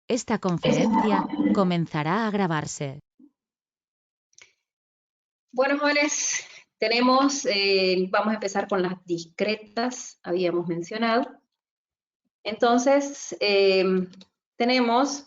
Esta conferencia comenzará a grabarse. Bueno, jóvenes, vamos a empezar con las discretas, habíamos mencionado. Entonces, tenemos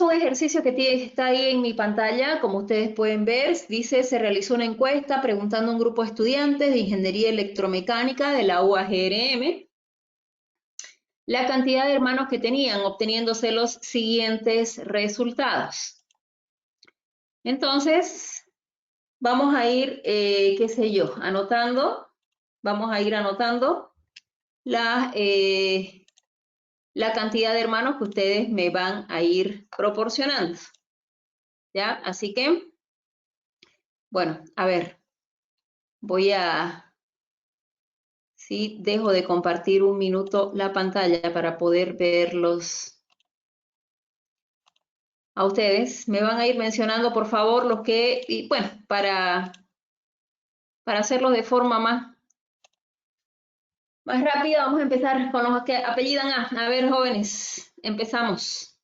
un ejercicio que está ahí en mi pantalla, como ustedes pueden ver. Dice, se realizó una encuesta preguntando a un grupo de estudiantes de Ingeniería Electromecánica de la UAGRM la cantidad de hermanos que tenían, obteniéndose los siguientes resultados. Entonces, vamos a ir, qué sé yo, anotando. Vamos a ir anotando la cantidad de hermanos que ustedes me van a ir proporcionando. ¿Ya? Así que, bueno, a ver, sí, dejo de compartir un minuto la pantalla para poder verlos a ustedes. Me van a ir mencionando, por favor, los que, y bueno, para hacerlo de forma más rápida, vamos a empezar con los que apellidan A. A ver, jóvenes, empezamos.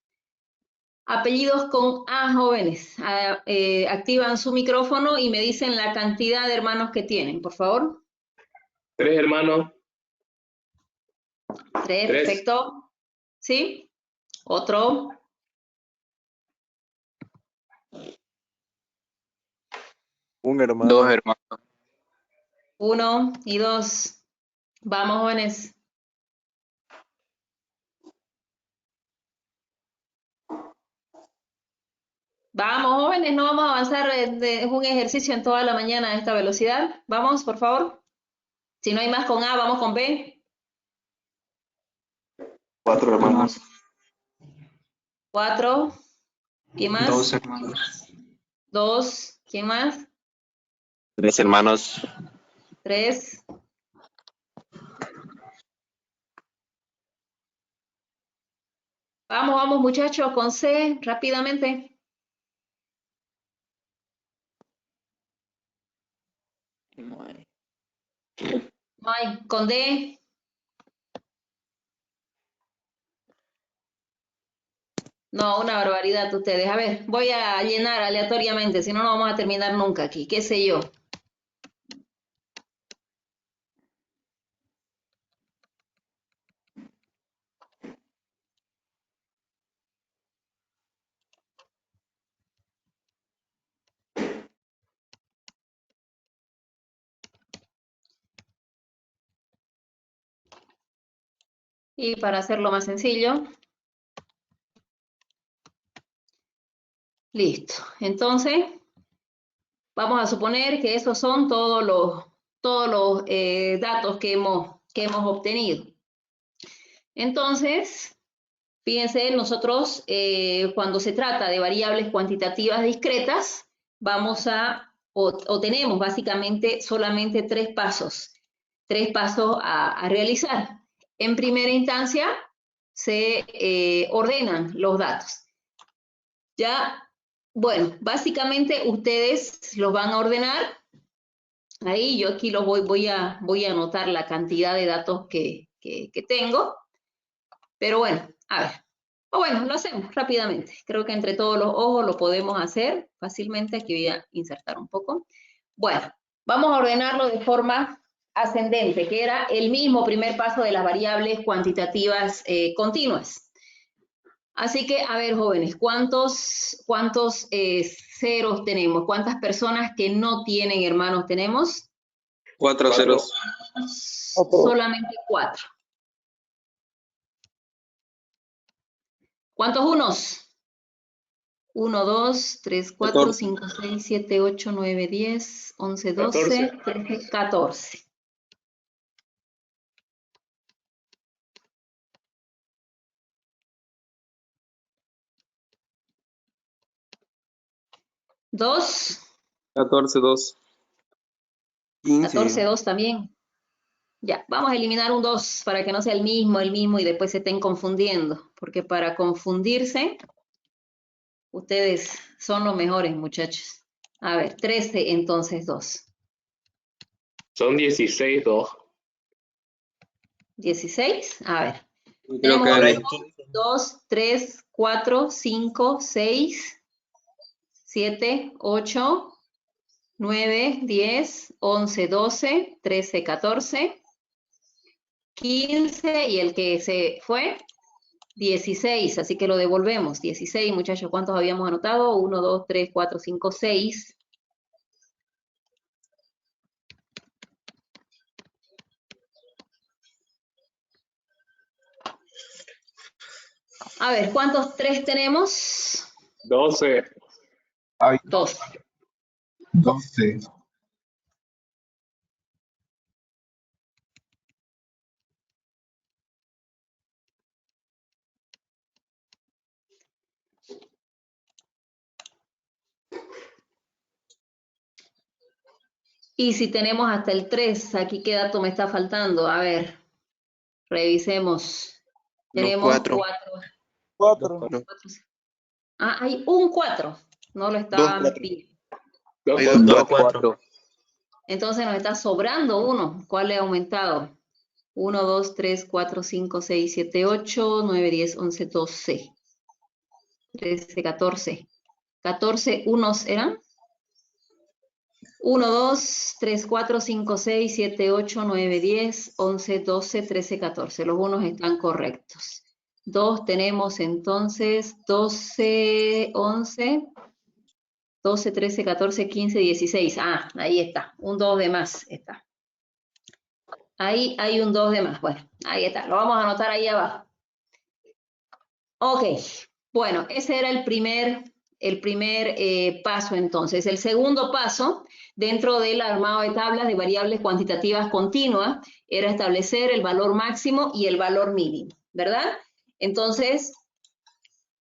Apellidos con A, jóvenes. Activan su micrófono y me dicen la cantidad de hermanos que tienen, por favor. 3 hermanos. 3, perfecto. ¿Sí? Otro. 1 hermano. 2 hermanos. 1 y 2. Vamos, jóvenes. Vamos, jóvenes, no vamos a avanzar. Es un ejercicio en toda la mañana a esta velocidad. Vamos, por favor. Si no hay más con A, vamos con B. 4 hermanos. 4. ¿Quién más? 2 hermanos. 2. ¿Quién más? 3 hermanos. 3. Vamos, vamos, muchachos, con C, rápidamente. No hay. Con D. No, una barbaridad ustedes. A ver, voy a llenar aleatoriamente, si no, no vamos a terminar nunca aquí. ¿Qué sé yo? Y para hacerlo más sencillo. Listo. Entonces, vamos a suponer que esos son todos los datos que hemos obtenido. Entonces, fíjense, nosotros cuando se trata de variables cuantitativas discretas, vamos a, o tenemos básicamente solamente 3 pasos a realizar. En primera instancia, se ordenan los datos. Ya, bueno, básicamente ustedes los van a ordenar. Ahí yo aquí voy a anotar la cantidad de datos que tengo. Pero bueno, a ver. O bueno, lo hacemos rápidamente. Creo que entre todos los ojos lo podemos hacer fácilmente. Aquí voy a insertar un poco. Bueno, vamos a ordenarlo de forma ascendente, que era el mismo primer paso de las variables cuantitativas continuas. Así que, a ver, jóvenes, ¿cuántos ceros tenemos? ¿Cuántas personas que no tienen hermanos tenemos? 4 ceros. Solamente 4. ¿Cuántos unos? 1, 2, 3, 4, 5, 6, 7, 8, 9, 10, 11, 12, 13, 14. ¿2? 14, 2. 14, 2 también. Ya, vamos a eliminar un 2 para que no sea el mismo y después se estén confundiendo. Porque para confundirse, ustedes son los mejores, muchachos. A ver, 13 entonces 2. Son 16, 2. 16, a ver. Creo Tenemos que 1, 2, 3, 4, 5, 6, 7, 8, 9, 10, 11, 12, 13, 14, 15 y el que se fue, 16, así que lo devolvemos. 16, muchachos, ¿cuántos habíamos anotado? 1, 2, 3, 4, 5, 6. A ver, ¿cuántos 3 tenemos? 12. 2. 12. Y si tenemos hasta el 3, aquí qué dato me está faltando. A ver, revisemos. Tenemos 4. 4. 4. Ah, hay un 4. No lo estaban pidiendo. 2, Hay 4. 4. Entonces nos está sobrando uno. ¿Cuál le ha aumentado? 1, 2, 3, 4, 5, 6, 7, 8, 9, 10, 11, 12, 13, 14. 14 unos eran. 1, 2, 3, 4, 5, 6, 7, 8, 9, 10, 11, 12, 13, 14. Los unos están correctos. 2 tenemos entonces 12, 11, 12, 13, 14, 15, 16. Ah, ahí está. Un 2 de más está. Ahí hay un 2 de más. Bueno, ahí está. Lo vamos a anotar ahí abajo. Ok. Bueno, ese era el primer paso entonces. El segundo paso, dentro del armado de tablas de variables cuantitativas continuas, era establecer el valor máximo y el valor mínimo, ¿verdad? Entonces,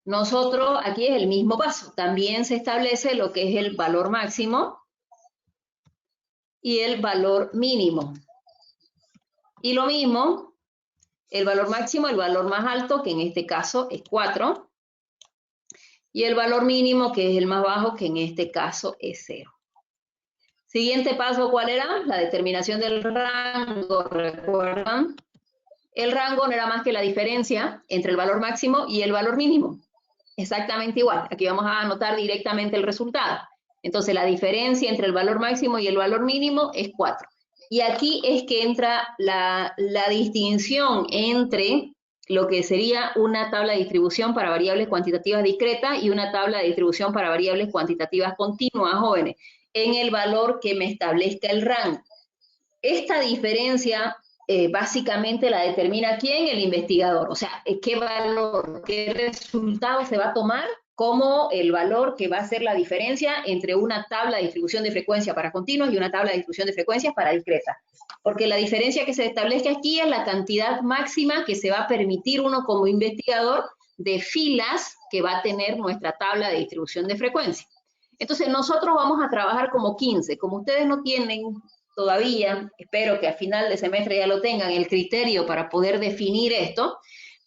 nosotros, aquí es el mismo paso. También se establece lo que es el valor máximo y el valor mínimo. Y lo mismo, el valor máximo, el valor más alto, que en este caso es 4. Y el valor mínimo, que es el más bajo, que en este caso es 0. Siguiente paso, ¿cuál era? La determinación del rango, ¿recuerdan? El rango no era más que la diferencia entre el valor máximo y el valor mínimo. Exactamente igual. Aquí vamos a anotar directamente el resultado. Entonces, la diferencia entre el valor máximo y el valor mínimo es 4. Y aquí es que entra la distinción entre lo que sería una tabla de distribución para variables cuantitativas discretas y una tabla de distribución para variables cuantitativas continuas, jóvenes, en el valor que me establezca el rango. Esta diferencia básicamente la determina ¿quién? El investigador. O sea, qué valor, qué resultado se va a tomar como el valor que va a ser la diferencia entre una tabla de distribución de frecuencia para continuos y una tabla de distribución de frecuencias para discretas. Porque la diferencia que se establezca aquí es la cantidad máxima que se va a permitir uno como investigador de filas que va a tener nuestra tabla de distribución de frecuencia. Entonces nosotros vamos a trabajar como 15. Como ustedes no tienen todavía, espero que a final de semestre ya lo tengan, el criterio para poder definir esto,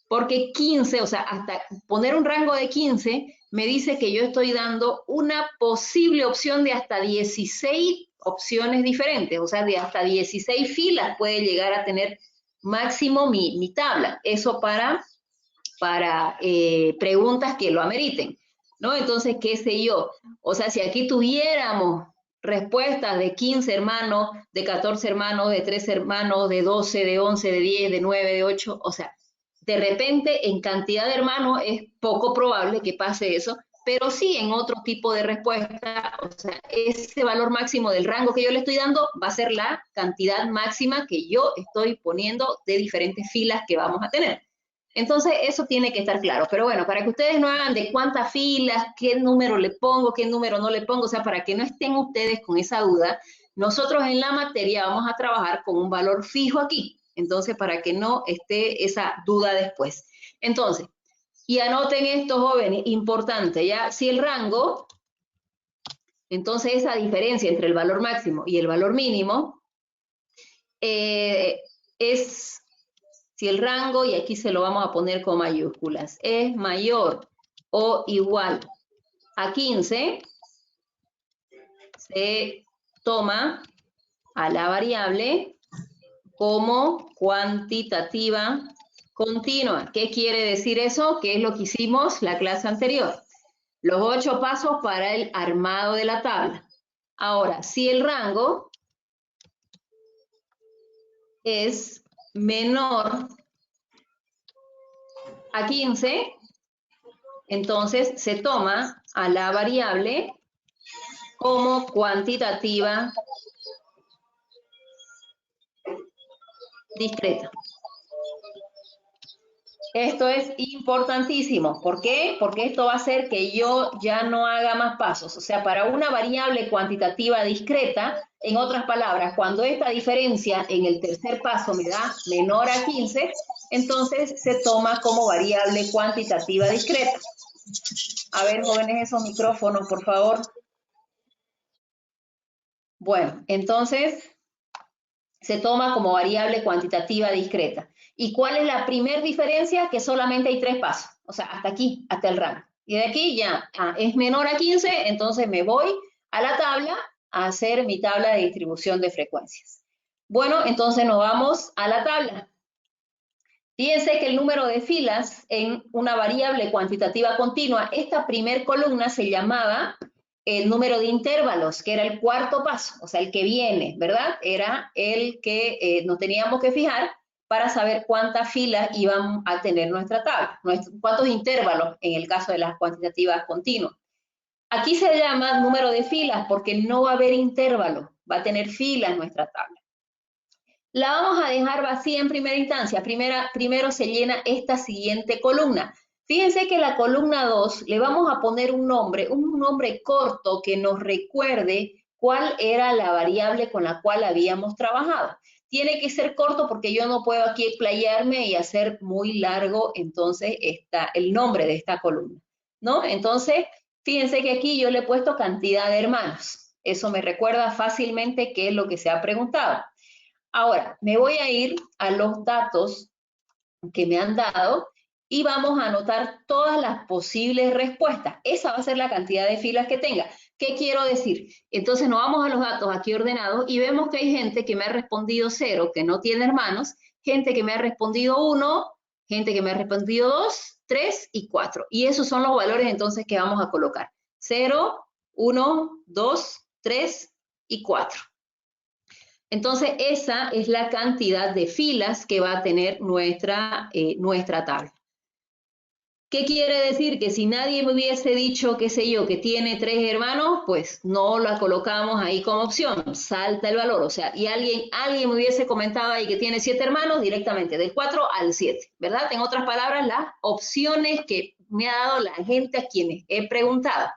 porque 15, o sea, hasta poner un rango de 15, me dice que yo estoy dando una posible opción de hasta 16 opciones diferentes, o sea, de hasta 16 filas puede llegar a tener máximo mi tabla. Eso para preguntas que lo ameriten, ¿no? Entonces, qué sé yo, o sea, si aquí tuviéramos respuestas de 15 hermanos, de 14 hermanos, de 13 hermanos, de 12, de 11, de 10, de 9, de 8, o sea, de repente en cantidad de hermanos es poco probable que pase eso, pero sí en otro tipo de respuesta, o sea, ese valor máximo del rango que yo le estoy dando va a ser la cantidad máxima que yo estoy poniendo de diferentes filas que vamos a tener. Entonces, eso tiene que estar claro. Pero bueno, para que ustedes no hagan de cuántas filas, qué número le pongo, qué número no le pongo, o sea, para que no estén ustedes con esa duda, nosotros en la materia vamos a trabajar con un valor fijo aquí. Entonces, para que no esté esa duda después. Entonces, y anoten esto, jóvenes, importante, ¿ya? Si el rango, entonces esa diferencia entre el valor máximo y el valor mínimo es... Si el rango, y aquí se lo vamos a poner con mayúsculas, es mayor o igual a 15, se toma a la variable como cuantitativa continua. ¿Qué quiere decir eso? ¿Qué es lo que hicimos la clase anterior? Los 8 pasos para el armado de la tabla. Ahora, si el rango es menor a 15, entonces se toma a la variable como cuantitativa discreta. Esto es importantísimo. ¿Por qué? Porque esto va a hacer que yo ya no haga más pasos. O sea, para una variable cuantitativa discreta, en otras palabras, cuando esta diferencia en el tercer paso me da menor a 15, entonces se toma como variable cuantitativa discreta. A ver, jóvenes, esos micrófonos, por favor. Bueno, entonces se toma como variable cuantitativa discreta. ¿Y cuál es la primera diferencia? Que solamente hay 3 pasos. O sea, hasta aquí, hasta el rango. Y de aquí ya es menor a 15, entonces me voy a la tabla a hacer mi tabla de distribución de frecuencias. Bueno, entonces nos vamos a la tabla. Fíjense que el número de filas en una variable cuantitativa continua, esta primer columna se llamaba el número de intervalos, que era el cuarto paso, o sea, el que viene, ¿verdad? Era el que nos teníamos que fijar para saber cuántas filas iban a tener nuestra tabla, cuántos intervalos en el caso de las cuantitativas continuas. Aquí se llama número de filas porque no va a haber intervalos, va a tener filas nuestra tabla. La vamos a dejar vacía en primera instancia. Primero se llena esta siguiente columna. Fíjense que la columna 2 le vamos a poner un nombre corto que nos recuerde cuál era la variable con la cual habíamos trabajado. Tiene que ser corto porque yo no puedo aquí explayarme y hacer muy largo entonces el nombre de esta columna, ¿no? Entonces, fíjense que aquí yo le he puesto cantidad de hermanos. Eso me recuerda fácilmente qué es lo que se ha preguntado. Ahora, me voy a ir a los datos que me han dado y vamos a anotar todas las posibles respuestas. Esa va a ser la cantidad de filas que tenga. ¿Qué quiero decir? Entonces nos vamos a los datos aquí ordenados y vemos que hay gente que me ha respondido 0, que no tiene hermanos, gente que me ha respondido 1, gente que me ha respondido 2, 3 y 4. Y esos son los valores entonces que vamos a colocar. 0, 1, 2, 3 y 4. Entonces, esa es la cantidad de filas que va a tener nuestra tabla. ¿Qué quiere decir? Que si nadie me hubiese dicho, qué sé yo, que tiene 3 hermanos, pues no la colocamos ahí como opción, salta el valor. O sea, y alguien me hubiese comentado ahí que tiene 7 hermanos, directamente del 4 al 7, ¿verdad? En otras palabras, las opciones que me ha dado la gente a quienes he preguntado,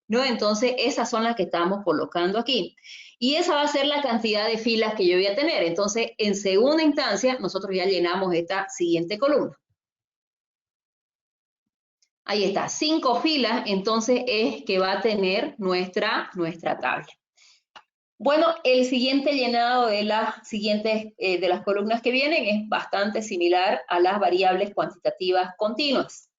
¿no? Entonces, esas son las que estamos colocando aquí. Y esa va a ser la cantidad de filas que yo voy a tener. Entonces, en segunda instancia, nosotros ya llenamos esta siguiente columna. Ahí está, 5 filas, entonces es que va a tener nuestra tabla. Bueno, el siguiente llenado de las columnas que vienen es bastante similar a las variables cuantitativas continuas.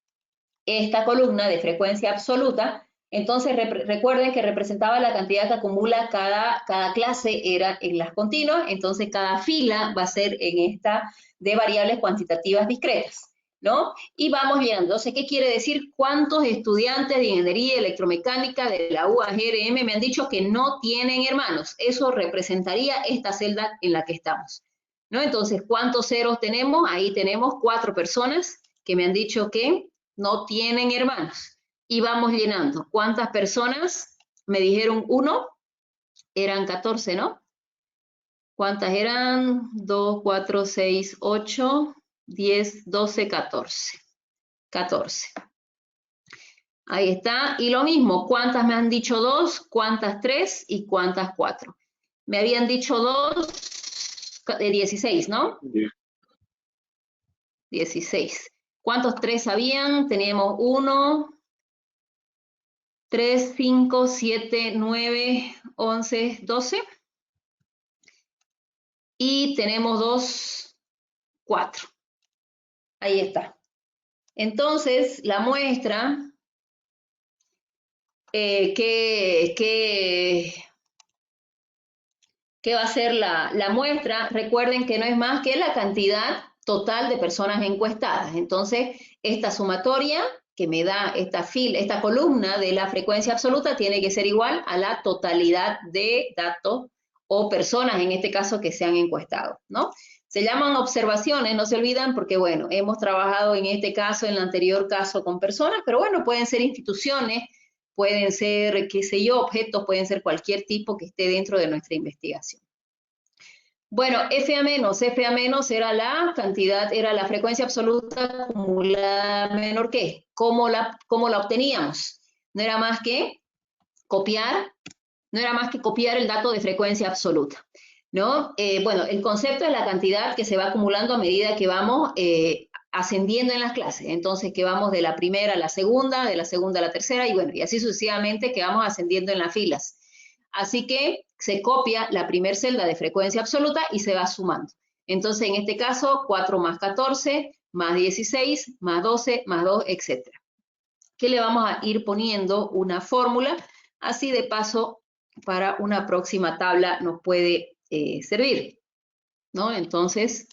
Esta columna de frecuencia absoluta, entonces recuerden que representaba la cantidad que acumula cada clase era en las continuas, entonces cada fila va a ser en esta de variables cuantitativas discretas, ¿no? Y vamos llenando. Entonces, ¿qué quiere decir? ¿Cuántos estudiantes de ingeniería electromecánica de la UAGRM me han dicho que no tienen hermanos? Eso representaría esta celda en la que estamos, ¿no? Entonces, ¿cuántos ceros tenemos? Ahí tenemos 4 personas que me han dicho que no tienen hermanos. Y vamos llenando. ¿Cuántas personas me dijeron 1? Eran 14, ¿no? ¿Cuántas eran? 2, 4, 6, 8, 10, 12, 14. 14. Ahí está. Y lo mismo, ¿cuántas me han dicho 2? ¿Cuántas 3? ¿Y cuántas 4? Me habían dicho 2, 16, ¿no? 16. ¿Cuántos 3 habían? Teníamos 1, 3, 5, 7, 9, 11, 12. Y tenemos 2, 4. Ahí está. Entonces, la muestra, ¿qué ¿Qué va a ser la muestra? Recuerden que no es más que la cantidad total de personas encuestadas. Entonces, esta sumatoria que me da esta columna de la frecuencia absoluta tiene que ser igual a la totalidad de datos o personas, en este caso, que se han encuestado, ¿no? Se llaman observaciones, no se olvidan, porque, bueno, hemos trabajado en este caso, en el anterior caso, con personas, pero, bueno, pueden ser instituciones, pueden ser, qué sé yo, objetos, pueden ser cualquier tipo que esté dentro de nuestra investigación. Bueno, FA- era la cantidad, era la frecuencia absoluta acumulada menor que. ¿Cómo la obteníamos? No era más que copiar el dato de frecuencia absoluta, ¿no? Bueno, el concepto es la cantidad que se va acumulando a medida que vamos ascendiendo en las clases. Entonces, que vamos de la primera a la segunda, de la segunda a la tercera, y bueno, y así sucesivamente que vamos ascendiendo en las filas. Así que se copia la primera celda de frecuencia absoluta y se va sumando. Entonces, en este caso, 4 más 14, más 16, más 12, más 2, etc. Que le vamos a ir poniendo una fórmula, así de paso, para una próxima tabla nos puede servir, ¿no? Entonces,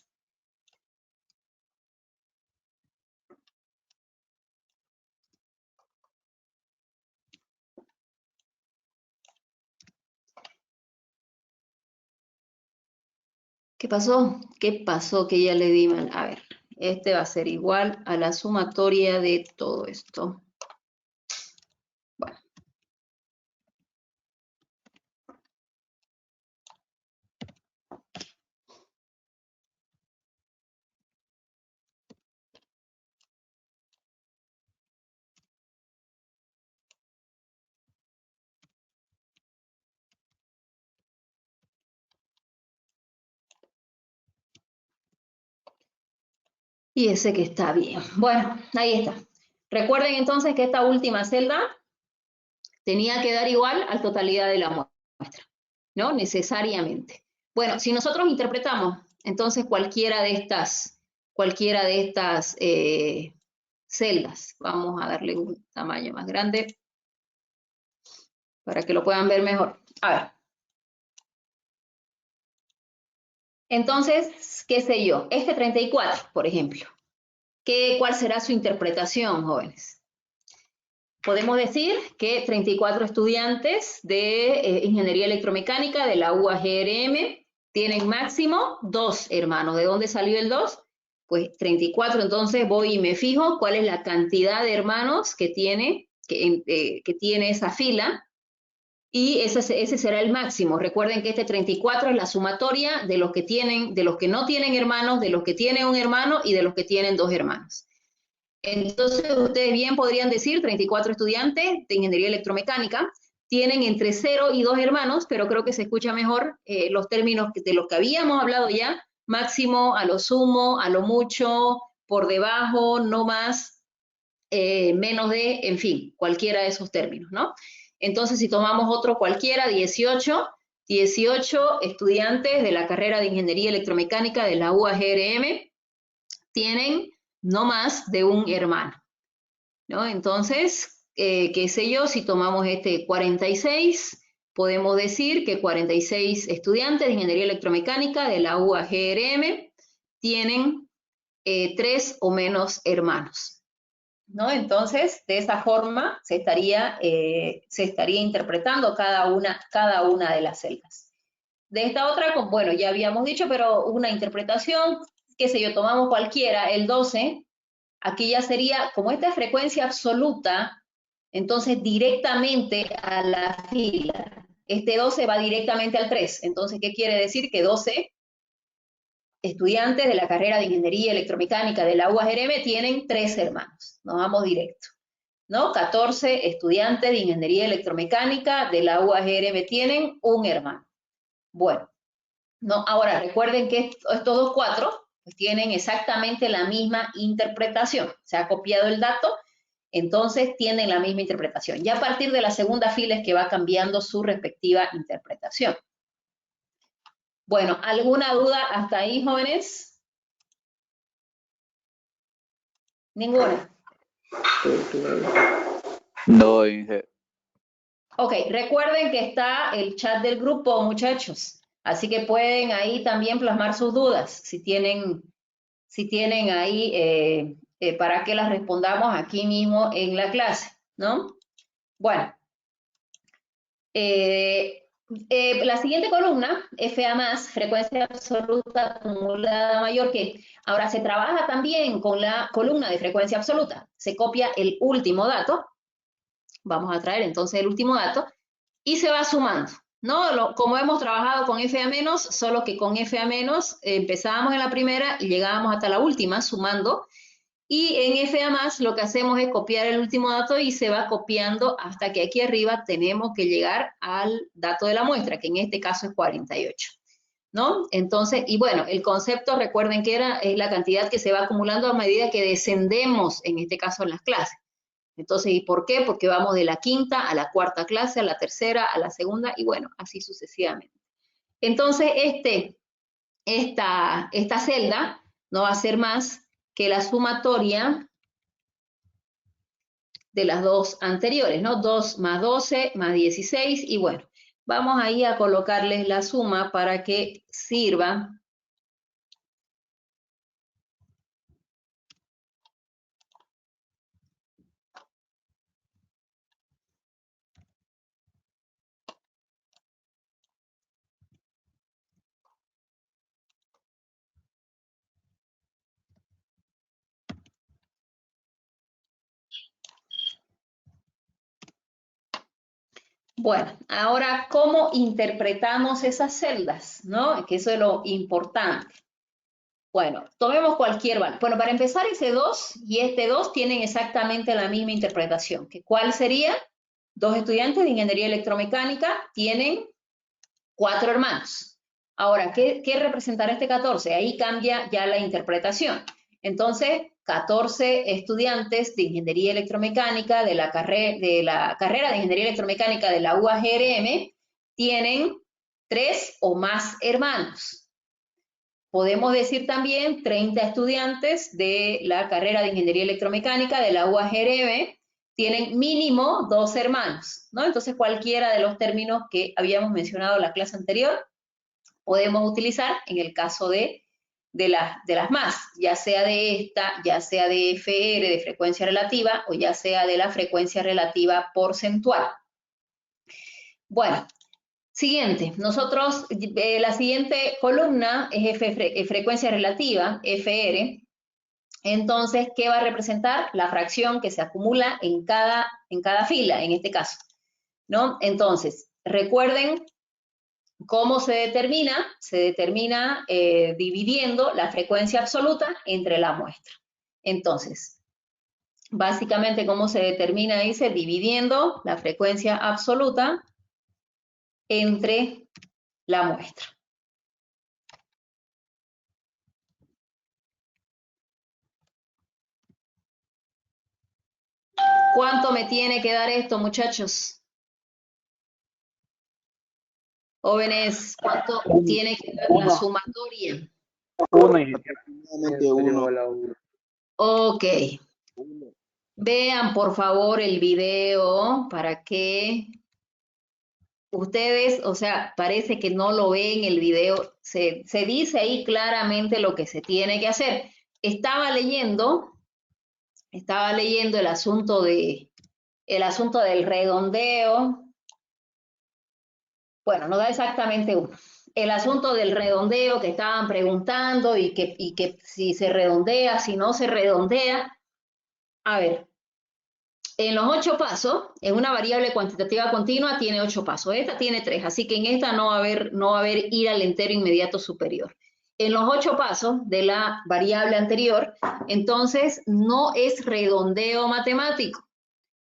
¿qué pasó? ¿Qué pasó que ya le di mal? A ver, este va a ser igual a la sumatoria de todo esto. Bueno. Y ese que está bien. Bueno, ahí está. Recuerden entonces que esta última celda tenía que dar igual a la totalidad de la muestra, ¿no? Necesariamente. Bueno, si nosotros interpretamos entonces cualquiera de estas celdas, vamos a darle un tamaño más grande para que lo puedan ver mejor. A ver. Entonces, qué sé yo, este 34, por ejemplo. ¿Cuál será su interpretación, jóvenes? Podemos decir que 34 estudiantes de Ingeniería Electromecánica de la UAGRM tienen máximo 2 hermanos. ¿De dónde salió el 2? Pues 34, entonces voy y me fijo cuál es la cantidad de hermanos que tiene esa fila, y ese será el máximo. Recuerden que este 34 es la sumatoria de los que no tienen hermanos, de los que tienen un hermano y de los que tienen 2 hermanos. Entonces, ustedes bien podrían decir 34 estudiantes de Ingeniería Electromecánica tienen entre 0 y 2 hermanos, pero creo que se escucha mejor los términos de los que habíamos hablado ya: máximo, a lo sumo, a lo mucho, por debajo, no más, menos de, en fin, cualquiera de esos términos, ¿no? Entonces, si tomamos otro cualquiera, 18 estudiantes de la carrera de Ingeniería Electromecánica de la UAGRM tienen no más de un hermano, ¿no? Entonces, qué sé yo, si tomamos este 46, podemos decir que 46 estudiantes de Ingeniería Electromecánica de la UAGRM tienen 3 o menos hermanos, ¿no? Entonces, de esa forma se estaría interpretando cada una de las celdas. De esta otra, bueno, ya habíamos dicho, pero una interpretación, qué sé yo, tomamos cualquiera, el 12, aquí ya sería, como esta es frecuencia absoluta, entonces directamente a la fila. Este 12 va directamente al 3. Entonces, ¿qué quiere decir? Que 12 estudiantes de la carrera de Ingeniería Electromecánica de la UAGRM tienen 3 hermanos. Nos vamos directo, ¿no? 14 estudiantes de Ingeniería Electromecánica de la UAGRM tienen un hermano. Bueno, no, ahora recuerden que estos dos 4 pues tienen exactamente la misma interpretación. Se ha copiado el dato, entonces tienen la misma interpretación. Ya a partir de la segunda fila es que va cambiando su respectiva interpretación. Bueno, ¿alguna duda hasta ahí, jóvenes? ¿Ninguna? No, Inge. Ok, recuerden que está el chat del grupo, muchachos. Así que pueden ahí también plasmar sus dudas, si tienen ahí para que las respondamos aquí mismo en la clase, ¿no? Bueno, la siguiente columna, FA más, frecuencia absoluta acumulada mayor que. Ahora se trabaja también con la columna de frecuencia absoluta. Se copia el último dato. Vamos a traer entonces el último dato y se va sumando, ¿no? Como hemos trabajado con FA menos, solo que con FA menos empezábamos en la primera y llegábamos hasta la última sumando. Y en FA más lo que hacemos es copiar el último dato y se va copiando hasta que aquí arriba tenemos que llegar al dato de la muestra, que en este caso es 48, ¿no? Entonces, y bueno, el concepto, recuerden que es la cantidad que se va acumulando a medida que descendemos, en este caso en las clases. Entonces, ¿y por qué? Porque vamos de la quinta a la cuarta clase, a la tercera, a la segunda, y bueno, así sucesivamente. Entonces, esta celda no va a ser más que la sumatoria de las dos anteriores, ¿no? 2 más 12 más 16, y bueno, vamos ahí a colocarles la suma para que sirva. Bueno, ahora, ¿cómo interpretamos esas celdas? ¿No? Que eso es lo importante. Bueno, tomemos cualquier valor. Bueno, para empezar, ese 2 y este 2 tienen exactamente la misma interpretación. ¿Cuál sería? Dos estudiantes de ingeniería electromecánica tienen 4 hermanos. Ahora, ¿qué representará este 14? Ahí cambia ya la interpretación. Entonces, 14 estudiantes de ingeniería electromecánica de la carrera de ingeniería electromecánica de la UAGRM tienen 3 o más hermanos. Podemos decir también 30 estudiantes de la carrera de ingeniería electromecánica de la UAGRM tienen mínimo 2 hermanos, ¿no? Entonces, cualquiera de los términos que habíamos mencionado en la clase anterior podemos utilizar en el caso de las más, ya sea de esta, ya sea de FR, de frecuencia relativa, o ya sea de la frecuencia relativa porcentual. Bueno, siguiente, nosotros, la siguiente columna es frecuencia relativa, FR. Entonces, ¿qué va a representar? La fracción que se acumula en cada fila, en este caso, ¿no? Entonces, recuerden cómo se determina. Se determina dividiendo la frecuencia absoluta entre la muestra. Entonces, básicamente, ¿cómo se determina? Dice, dividiendo la frecuencia absoluta entre la muestra. ¿Cuánto me tiene que dar esto, muchachos? Jóvenes, ¿cuánto tiene que dar la sumatoria? 1. Ok. Vean, por favor, el video para que ustedes, o sea, parece que no lo ven el video. Se dice ahí claramente lo que se tiene que hacer. Estaba leyendo el asunto del redondeo. Bueno, no da exactamente uno. El asunto del redondeo que estaban preguntando y que si se redondea, si no se redondea. A ver, en los 8 pasos, en una variable cuantitativa continua tiene 8 pasos. Esta tiene 3, así que en esta no va a haber ir al entero inmediato superior. En los 8 pasos de la variable anterior, entonces no es redondeo matemático,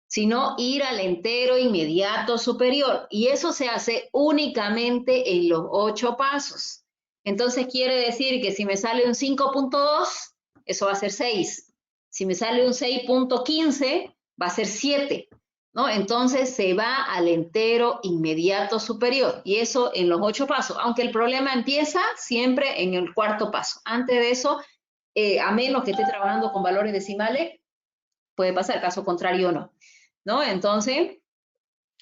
sino ir al entero inmediato superior. Y eso se hace únicamente en los 8 pasos. Entonces quiere decir que si me sale un 5.2, eso va a ser 6. Si me sale un 6.15, va a ser 7, ¿no? Entonces se va al entero inmediato superior. Y eso en los 8 pasos. Aunque el problema empieza siempre en el 4.º paso. Antes de eso, a menos que esté trabajando con valores decimales, puede pasar, caso contrario no. ¿No? Entonces,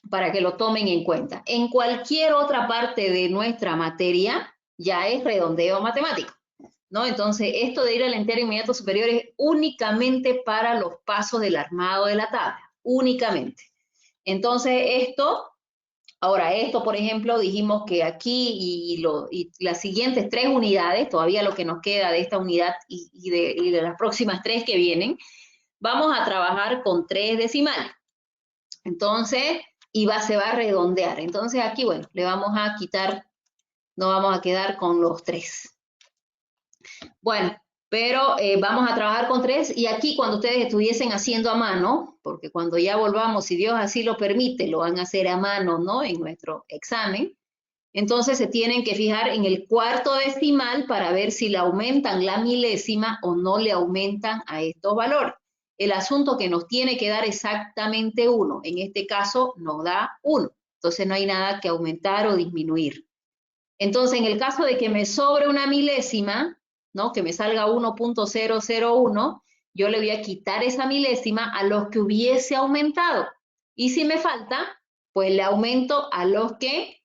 para que lo tomen en cuenta. En cualquier otra parte de nuestra materia ya es redondeo matemático, ¿no? Entonces, esto de ir al entero inmediato superior es únicamente para los pasos del armado de la tabla, únicamente. Entonces, ahora esto, por ejemplo, dijimos que aquí y las siguientes 3 unidades, todavía lo que nos queda de esta unidad y de las próximas 3 que vienen, vamos a trabajar con 3 decimales. Entonces, se va a redondear. Entonces aquí, bueno, le vamos a quitar, no vamos a quedar con los 3. Bueno, pero vamos a trabajar con 3 y aquí cuando ustedes estuviesen haciendo a mano, porque cuando ya volvamos, si Dios así lo permite, lo van a hacer a mano, ¿no? En nuestro examen. Entonces se tienen que fijar en el cuarto decimal para ver si le aumentan la milésima o no le aumentan a estos valores. El asunto que nos tiene que dar exactamente 1. En este caso nos da 1. Entonces no hay nada que aumentar o disminuir. Entonces en el caso de que me sobre una milésima, ¿no? Que me salga 1.001, yo le voy a quitar esa milésima a los que hubiese aumentado. Y si me falta, pues le aumento a los que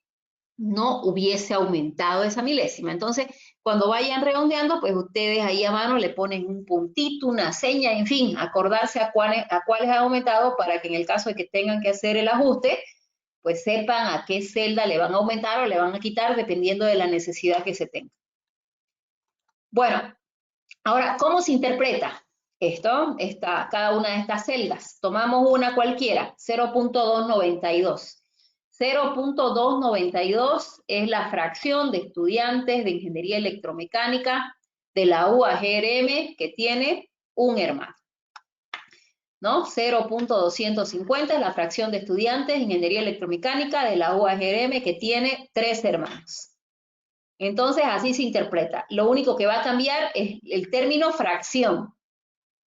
no hubiese aumentado esa milésima. Entonces, cuando vayan redondeando, pues ustedes ahí a mano le ponen un puntito, una seña, en fin, acordarse a cuáles ha aumentado para que en el caso de que tengan que hacer el ajuste, pues sepan a qué celda le van a aumentar o le van a quitar dependiendo de la necesidad que se tenga. Bueno, ahora, ¿cómo se interpreta esto? Cada una de estas celdas. Tomamos una cualquiera, 0.292. 0.292 es la fracción de estudiantes de Ingeniería Electromecánica de la UAGRM que tiene un hermano, ¿no? 0.250 es la fracción de estudiantes de Ingeniería Electromecánica de la UAGRM que tiene 3 hermanos. Entonces, así se interpreta. Lo único que va a cambiar es el término fracción,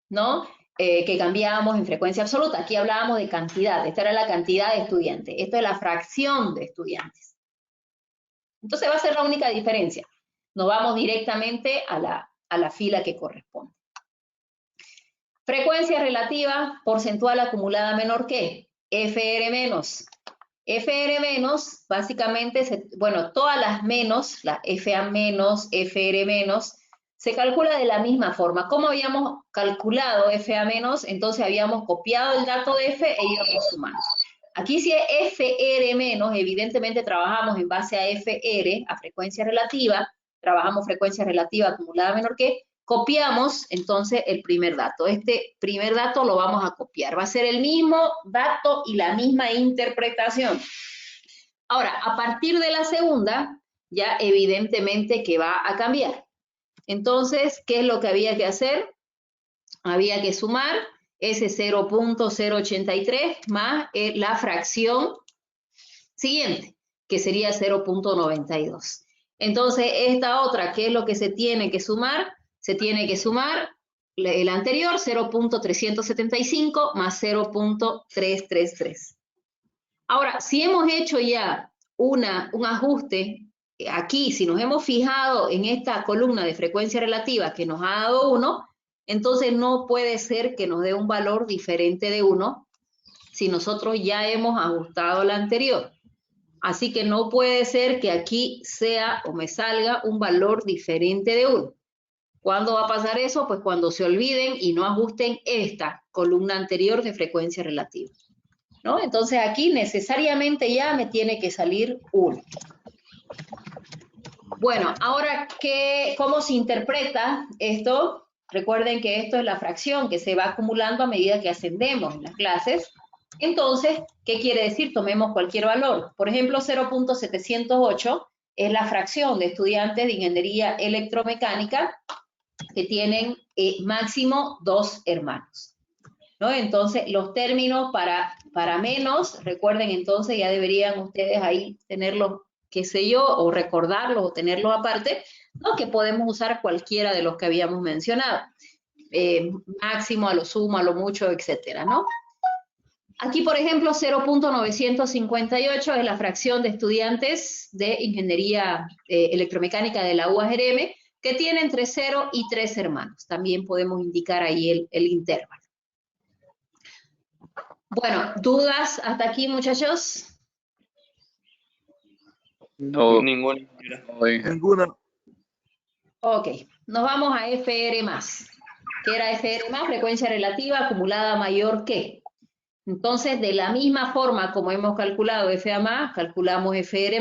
¿no? Que cambiábamos en frecuencia absoluta. Aquí hablábamos de cantidad. Esta era la cantidad de estudiantes. Esto es la fracción de estudiantes. Entonces va a ser la única diferencia. Nos vamos directamente a la fila que corresponde. Frecuencia relativa porcentual acumulada menor que FR menos. FR menos, básicamente, bueno, todas las menos, la FA menos, FR menos, se calcula de la misma forma. ¿Cómo habíamos calculado FA menos? Entonces habíamos copiado el dato de F e íbamos sumando. Aquí si es FR menos, evidentemente trabajamos en base a FR, a frecuencia relativa, trabajamos frecuencia relativa acumulada menor que, copiamos entonces el primer dato. Este primer dato lo vamos a copiar. Va a ser el mismo dato y la misma interpretación. Ahora, a partir de la segunda, ya evidentemente que va a cambiar. Entonces, ¿qué es lo que había que hacer? Había que sumar ese 0.083 más la fracción siguiente, que sería 0.92. Entonces, esta otra, ¿qué es lo que se tiene que sumar? Se tiene que sumar el anterior, 0.375 más 0.333. Ahora, si hemos hecho ya un ajuste aquí, si nos hemos fijado en esta columna de frecuencia relativa que nos ha dado 1, entonces no puede ser que nos dé un valor diferente de 1 si nosotros ya hemos ajustado la anterior. Así que no puede ser que aquí sea o me salga un valor diferente de 1. ¿Cuándo va a pasar eso? Pues cuando se olviden y no ajusten esta columna anterior de frecuencia relativa, ¿no? Entonces aquí necesariamente ya me tiene que salir 1. Bueno, ahora, ¿cómo se interpreta esto? Recuerden que esto es la fracción que se va acumulando a medida que ascendemos en las clases. Entonces, ¿qué quiere decir? Tomemos cualquier valor. Por ejemplo, 0.708 es la fracción de estudiantes de Ingeniería Electromecánica que tienen máximo 2 hermanos, ¿no? Entonces, los términos para menos, recuerden entonces, ya deberían ustedes ahí tenerlos, qué sé yo, o recordarlos o tenerlos aparte, ¿no? Que podemos usar cualquiera de los que habíamos mencionado. Máximo, a lo sumo, a lo mucho, etcétera, ¿no? Aquí, por ejemplo, 0.958 es la fracción de estudiantes de Ingeniería Electromecánica de la UAGRM que tienen entre 0 y 3 hermanos. También podemos indicar ahí el intervalo. Bueno, ¿dudas hasta aquí, muchachos? No, Ninguna. Ninguna. Ok, nos vamos a FR+. ¿Qué era FR+? Frecuencia relativa acumulada mayor que. Entonces, de la misma forma como hemos calculado FA+, calculamos FR+,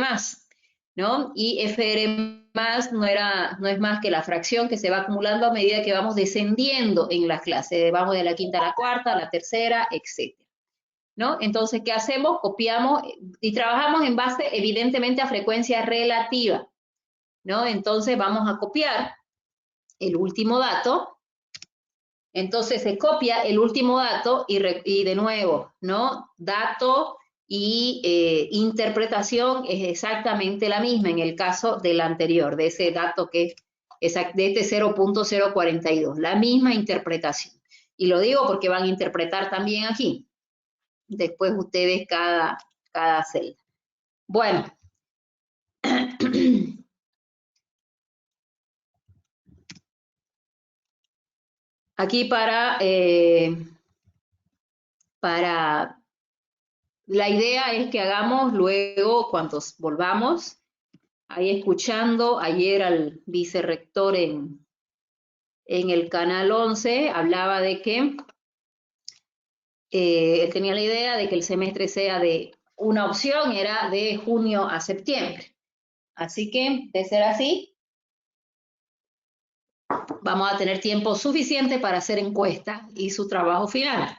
¿no? Y FR+ no es más que la fracción que se va acumulando a medida que vamos descendiendo en las clases. Vamos de la quinta a la cuarta, a la tercera, etc. ¿No? Entonces, ¿qué hacemos? Copiamos y trabajamos en base, evidentemente, a frecuencia relativa, ¿no? Entonces, vamos a copiar el último dato. Entonces se copia el último dato y de nuevo, ¿no? Dato y interpretación es exactamente la misma en el caso del anterior, de ese dato que es de este 0.042, la misma interpretación. Y lo digo porque van a interpretar también aquí. Después ustedes cada celda. Bueno. Aquí la idea es que hagamos luego, cuando volvamos, ahí escuchando ayer al vicerrector en el canal 11, hablaba de que él tenía la idea de que el semestre sea una opción, era de junio a septiembre. Así que, de ser así, vamos a tener tiempo suficiente para hacer encuesta y su trabajo final.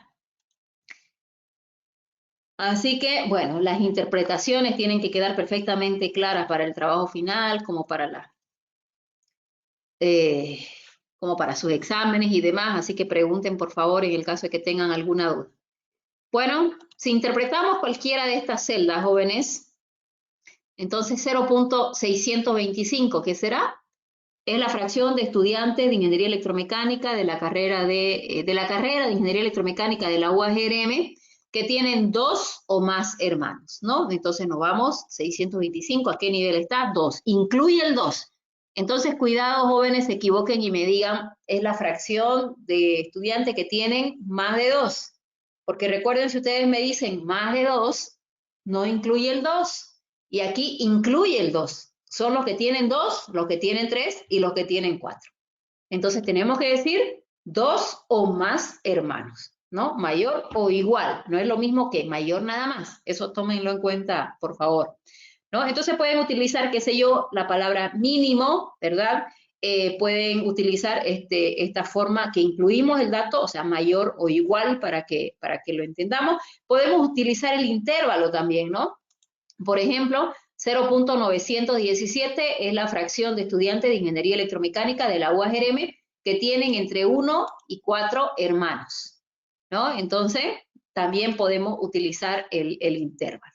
Así que, bueno, las interpretaciones tienen que quedar perfectamente claras para el trabajo final, como para sus exámenes y demás, así que pregunten por favor en el caso de que tengan alguna duda. Bueno, si interpretamos cualquiera de estas celdas, jóvenes, entonces 0.625, ¿qué será? Es la fracción de estudiantes de Ingeniería Electromecánica de la carrera de Ingeniería Electromecánica de la UAGRM, que tienen 2 o más hermanos, ¿no? Entonces nos vamos, 625, ¿a qué nivel está? 2, incluye el 2. Entonces, cuidado, jóvenes, se equivoquen y me digan, es la fracción de estudiantes que tienen más de 2. Porque recuerden, si ustedes me dicen más de 2, no incluye el 2. Y aquí incluye el 2. Son los que tienen 2, los que tienen 3 y los que tienen 4. Entonces, tenemos que decir 2 o más hermanos, ¿no? Mayor o igual. No es lo mismo que mayor nada más. Eso tómenlo en cuenta, por favor, ¿no? Entonces pueden utilizar, qué sé yo, la palabra mínimo, ¿verdad? Pueden utilizar esta forma que incluimos el dato, o sea, mayor o igual para que lo entendamos. Podemos utilizar el intervalo también, ¿no? Por ejemplo, 0.917 es la fracción de estudiantes de Ingeniería Electromecánica de la UAGRM que tienen entre 1 y 4 hermanos, ¿no? Entonces, también podemos utilizar el intervalo.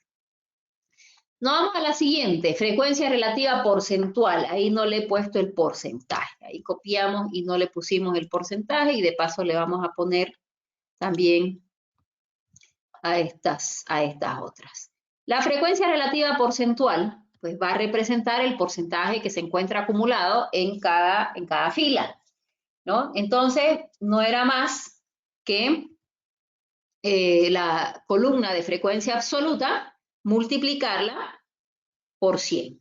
Nos vamos a la siguiente, frecuencia relativa porcentual. Ahí no le he puesto el porcentaje. Ahí copiamos y no le pusimos el porcentaje y de paso le vamos a poner también a estas otras. La frecuencia relativa porcentual, pues va a representar el porcentaje que se encuentra acumulado en cada fila, ¿no? Entonces, no era más que la columna de frecuencia absoluta, multiplicarla por 100.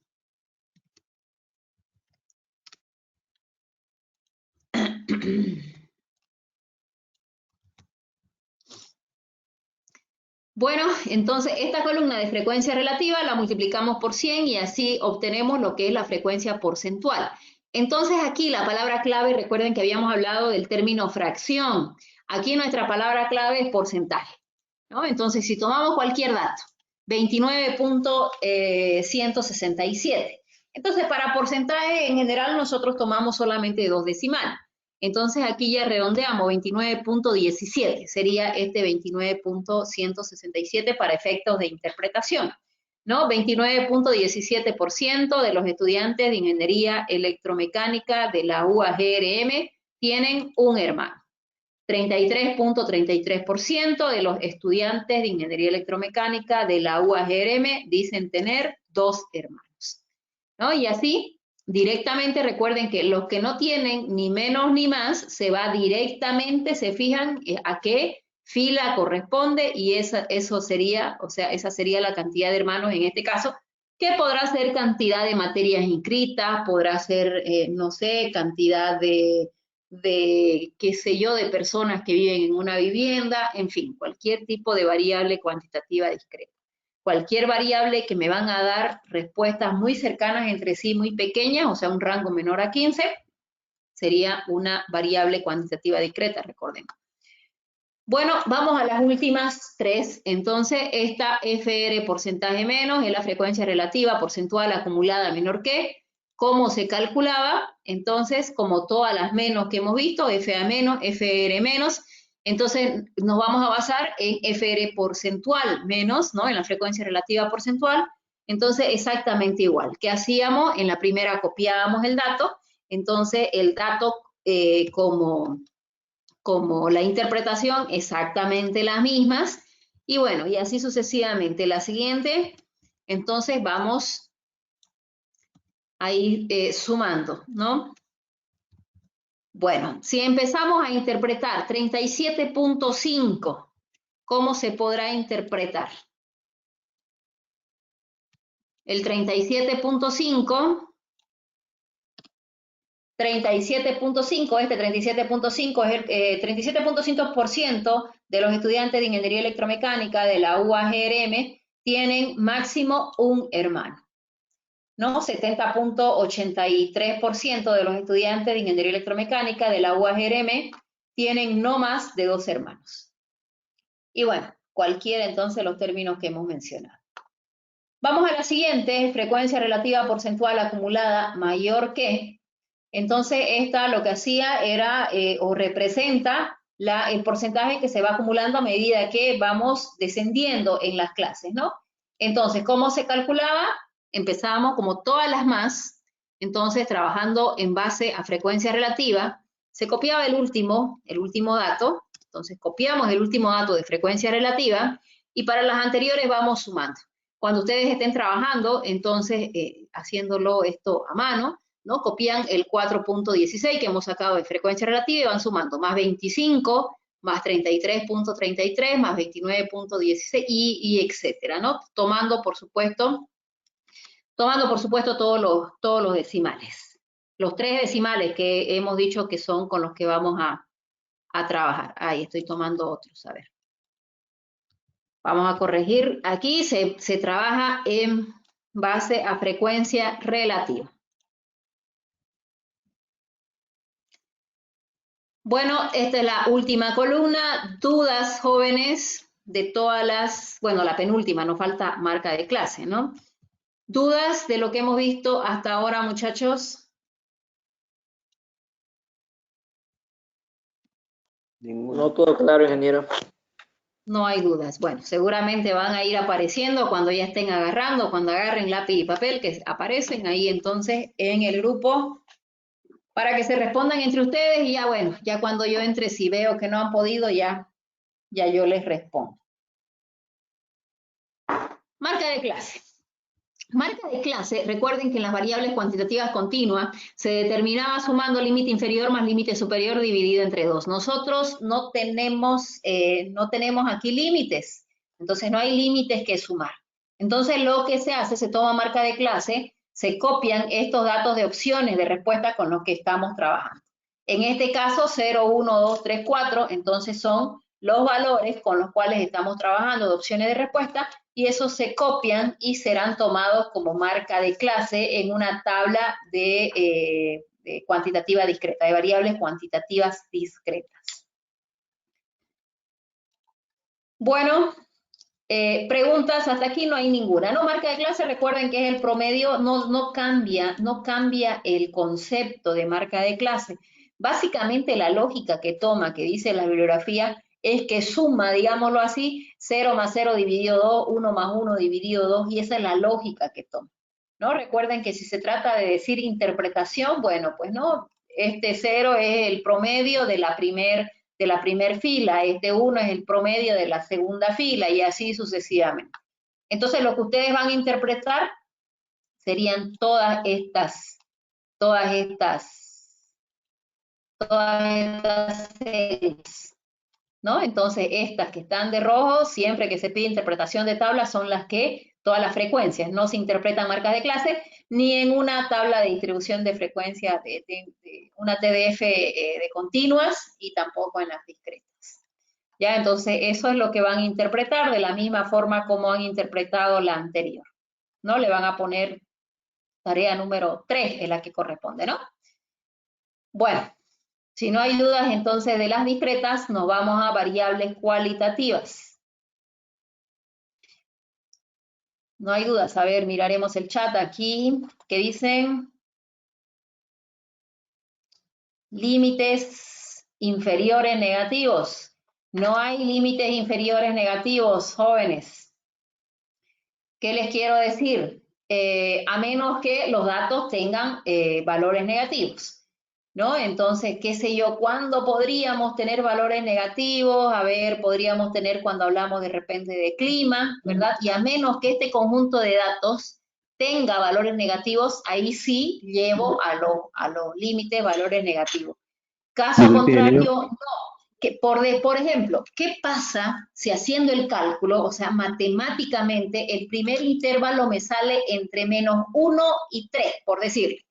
Bueno, entonces esta columna de frecuencia relativa la multiplicamos por 100 y así obtenemos lo que es la frecuencia porcentual. Entonces aquí la palabra clave, recuerden que habíamos hablado del término fracción. Aquí nuestra palabra clave es porcentaje, ¿no? Entonces si tomamos cualquier dato, 29.167. Entonces para porcentaje en general nosotros tomamos solamente 2 decimales. Entonces aquí ya redondeamos 29.17, sería este 29.167 para efectos de interpretación, ¿no? 29.17% de los estudiantes de Ingeniería Electromecánica de la UAGRM tienen un hermano. 33.33% de los estudiantes de Ingeniería Electromecánica de la UAGRM dicen tener 2 hermanos, ¿no? Y así, directamente recuerden que los que no tienen ni menos ni más, se va directamente, se fijan a qué fila corresponde y eso sería, o sea, esa sería la cantidad de hermanos en este caso, que podrá ser cantidad de materias inscritas, podrá ser, no sé, cantidad de, qué sé yo, de personas que viven en una vivienda, en fin, cualquier tipo de variable cuantitativa discreta. Cualquier variable que me van a dar respuestas muy cercanas entre sí, muy pequeñas, o sea, un rango menor a 15, sería una variable cuantitativa discreta, recordemos. Bueno, vamos a las últimas tres. Entonces, esta FR porcentaje menos es la frecuencia relativa porcentual acumulada menor que. ¿Cómo se calculaba? Entonces, como todas las menos que hemos visto, FA menos, FR menos, entonces nos vamos a basar en FR porcentual menos, ¿no? En la frecuencia relativa porcentual. Entonces, exactamente igual. ¿Qué hacíamos? En la primera copiábamos el dato, entonces el dato como la interpretación, exactamente las mismas, y bueno, y así sucesivamente. La siguiente, entonces vamos a ir sumando, ¿no? Bueno, si empezamos a interpretar 37.5, ¿cómo se podrá interpretar? El 37.5, este 37.5 es el 37.5% de los estudiantes de Ingeniería Electromecánica de la UAGRM tienen máximo un hermano, ¿no? 70.83% de los estudiantes de Ingeniería Electromecánica de la UAGRM tienen no más de 2 hermanos. Y bueno, cualquiera entonces de los términos que hemos mencionado. Vamos a la siguiente, frecuencia relativa porcentual acumulada mayor que. Entonces, esta lo que hacía era, o representa, el porcentaje que se va acumulando a medida que vamos descendiendo en las clases, ¿no? Entonces, ¿cómo se calculaba? Empezábamos como todas las más, entonces trabajando en base a frecuencia relativa, se copiaba el último dato, entonces copiamos el último dato de frecuencia relativa y para las anteriores vamos sumando. Cuando ustedes estén trabajando, entonces, haciéndolo esto a mano, ¿no? Copian el 4.16 que hemos sacado de frecuencia relativa y van sumando más 25, más 33.33, más 29.16 y etcétera, ¿no? Tomando, por supuesto, todos los decimales. Los 3 decimales que hemos dicho que son con los que vamos a trabajar. Ahí estoy tomando otros, a ver. Vamos a corregir. Aquí se trabaja en base a frecuencia relativa. Bueno, esta es la última columna. Dudas, jóvenes, de todas las, bueno, la penúltima, nos falta marca de clase, ¿no? ¿Dudas de lo que hemos visto hasta ahora, muchachos? No todo claro, ingeniero. No hay dudas. Bueno, seguramente van a ir apareciendo cuando ya estén agarrando, cuando agarren lápiz y papel, que aparecen ahí entonces en el grupo, para que se respondan entre ustedes y ya bueno, ya cuando yo entre, si veo que no han podido, ya yo les respondo. Marca de clase. Marca de clase, recuerden que en las variables cuantitativas continuas se determinaba sumando límite inferior más límite superior dividido entre 2. Nosotros no tenemos aquí límites, entonces no hay límites que sumar. Entonces lo que se hace, se toma marca de clase, se copian estos datos de opciones de respuesta con los que estamos trabajando. En este caso 0, 1, 2, 3, 4, entonces son los valores con los cuales estamos trabajando de opciones de respuesta y esos se copian y serán tomados como marca de clase en una tabla de cuantitativa discreta, de variables cuantitativas discretas. Bueno, preguntas, hasta aquí no hay ninguna. No, marca de clase, recuerden que es el promedio, no cambia el concepto de marca de clase. Básicamente la lógica que toma, que dice la bibliografía, es que suma, digámoslo así, 0 más 0 dividido 2, 1 más 1 dividido 2, y esa es la lógica que toma, ¿no? Recuerden que si se trata de decir interpretación, bueno, pues no, este 0 es el promedio de la primer fila, este 1 es el promedio de la segunda fila, y así sucesivamente. Entonces, lo que ustedes van a interpretar serían todas estas series. ¿no? Entonces, estas que están de rojo, siempre que se pide interpretación de tabla, son las que, todas las frecuencias, no se interpretan marcas de clase, ni en una tabla de distribución de frecuencia de una TDF de continuas, y tampoco en las discretas. Ya, entonces, eso es lo que van a interpretar de la misma forma como han interpretado la anterior, ¿no? Le van a poner tarea número 3, es la que corresponde, ¿no? Bueno, si no hay dudas entonces de las discretas, nos vamos a variables cualitativas. No hay dudas. A ver, miraremos el chat aquí. ¿Qué dicen? Límites inferiores negativos. No hay límites inferiores negativos, jóvenes. ¿Qué les quiero decir? A menos que los datos tengan valores negativos, ¿no? Entonces, qué sé yo, ¿cuándo podríamos tener valores negativos? A ver, podríamos tener cuando hablamos de repente de clima, ¿verdad? Y a menos que este conjunto de datos tenga valores negativos, ahí sí llevo a los límites valores negativos. Caso contrario, no. Que por ejemplo, ¿qué pasa si haciendo el cálculo, o sea, matemáticamente, el primer intervalo me sale entre -1 y 3, por decir,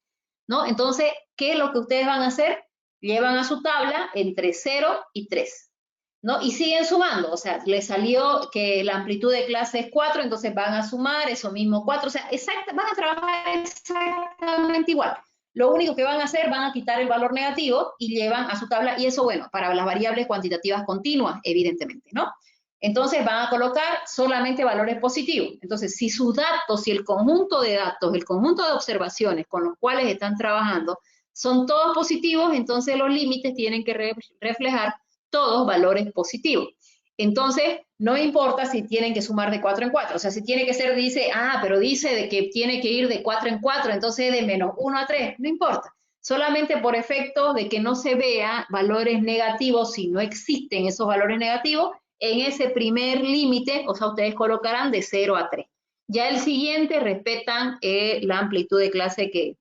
¿no? Entonces, ¿qué es lo que ustedes van a hacer? Llevan a su tabla entre 0 y 3, ¿no? Y siguen sumando, o sea, les salió que la amplitud de clase es 4, entonces van a sumar eso mismo 4, o sea, van a trabajar exactamente igual. Lo único que van a hacer, van a quitar el valor negativo y llevan a su tabla, y eso, bueno, para las variables cuantitativas continuas, evidentemente, ¿no? Entonces van a colocar solamente valores positivos. Entonces, si sus datos, si el conjunto de datos, el conjunto de observaciones con los cuales están trabajando son todos positivos, entonces los límites tienen que reflejar todos valores positivos. Entonces, no importa si tienen que sumar de 4 en 4, o sea, si tiene que ser, pero dice de que tiene que ir de 4 en 4, entonces de -1 a 3, no importa. Solamente por efecto de que no se vea valores negativos, si no existen esos valores negativos, en ese primer límite, o sea, ustedes colocarán de 0 a 3. Ya el siguiente respetan la amplitud de clase que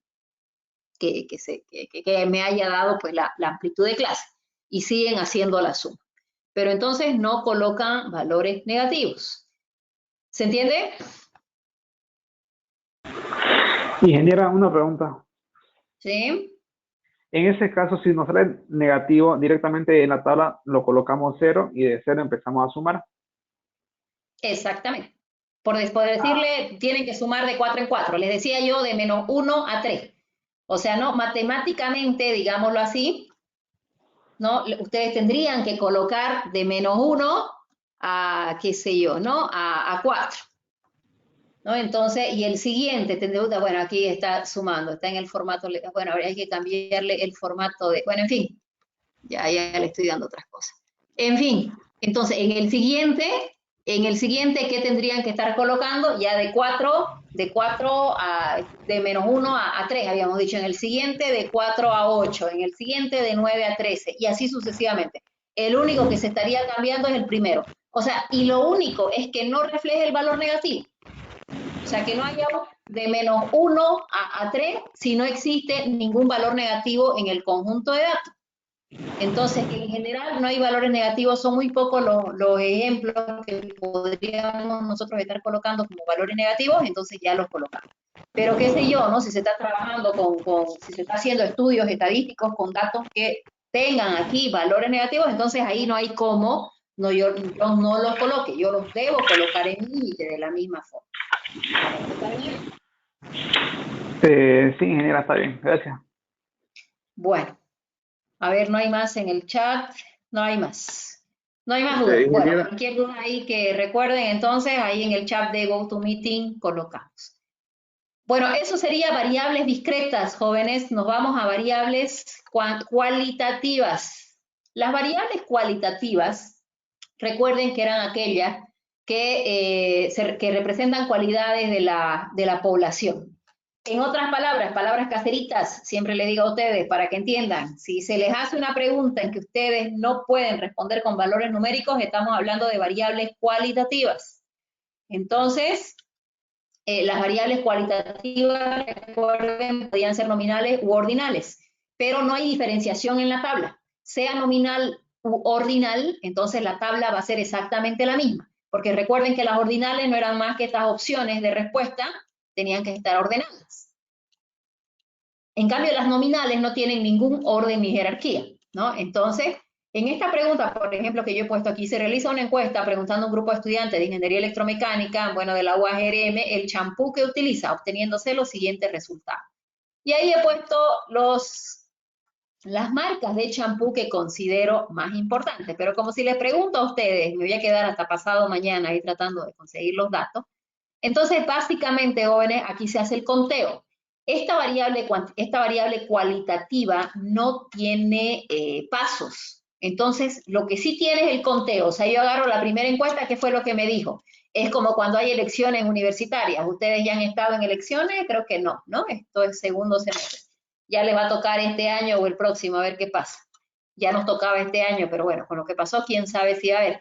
me haya dado pues la amplitud de clase, y siguen haciendo la suma. Pero entonces no colocan valores negativos. ¿Se entiende? Ingeniera, una pregunta. Sí. En ese caso, si nos sale negativo, directamente en la tabla lo colocamos 0 y de 0 empezamos a sumar. Exactamente. Por decirle, tienen que sumar de 4 en 4. Les decía yo de -1 a 3. O sea, no, matemáticamente, digámoslo así, ¿no? Ustedes tendrían que colocar de -1 a, qué sé yo, ¿no? A 4. ¿No? Entonces, y el siguiente, bueno, aquí está sumando, está en el formato, bueno, hay que cambiarle el formato de, bueno, en fin, ya le estoy dando otras cosas. En fin, entonces, en el siguiente, ¿qué tendrían que estar colocando? Ya de 4 a, de -1 a 3, habíamos dicho. En el siguiente, de 4 a 8. En el siguiente, de 9 a 13. Y así sucesivamente. El único que se estaría cambiando es el primero. O sea, y lo único es que no refleje el valor negativo. O sea, que no haya de -1 a 3 si no existe ningún valor negativo en el conjunto de datos. Entonces, en general no hay valores negativos, son muy pocos los ejemplos que podríamos nosotros estar colocando como valores negativos, entonces ya los colocamos. Pero qué sé yo, ¿no? Si se está trabajando si se está haciendo estudios estadísticos con datos que tengan aquí valores negativos, entonces ahí no hay cómo, no, yo no los coloque, yo los debo colocar en límite de la misma forma. ¿Está bien? Sí, ingeniera, está bien, gracias. Bueno. A ver, no hay más en el chat, no hay más. No hay más dudas. Bueno, cualquier duda ahí que recuerden, entonces, ahí en el chat de GoToMeeting colocamos. Bueno, eso sería variables discretas, jóvenes. Nos vamos a variables cualitativas. Las variables cualitativas, recuerden que eran aquellas que representan cualidades de la población. En otras palabras caseritas, siempre les digo a ustedes para que entiendan, si se les hace una pregunta en que ustedes no pueden responder con valores numéricos, estamos hablando de variables cualitativas. Entonces, las variables cualitativas, recuerden, podían ser nominales u ordinales, pero no hay diferenciación en la tabla. Sea nominal u ordinal, entonces la tabla va a ser exactamente la misma. Porque recuerden que las ordinales no eran más que estas opciones de respuesta, tenían que estar ordenadas. En cambio, las nominales no tienen ningún orden ni jerarquía, ¿no? Entonces, en esta pregunta, por ejemplo, que yo he puesto aquí, se realiza una encuesta preguntando a un grupo de estudiantes de ingeniería electromecánica, bueno, de la UAGRM, el champú que utiliza, obteniéndose los siguientes resultados. Y ahí he puesto las marcas de champú que considero más importantes. Pero como si les pregunto a ustedes, me voy a quedar hasta pasado mañana ahí tratando de conseguir los datos. Entonces, básicamente, jóvenes, aquí se hace el conteo. Esta variable cualitativa no tiene pasos. Entonces, lo que sí tiene es el conteo. O sea, yo agarro la primera encuesta, ¿qué fue lo que me dijo? Es como cuando hay elecciones universitarias. ¿Ustedes ya han estado en elecciones? Creo que no, ¿no? Esto es segundo semestre. Ya les va a tocar este año o el próximo, a ver qué pasa. Ya nos tocaba este año, pero bueno, con lo que pasó, quién sabe si va a haber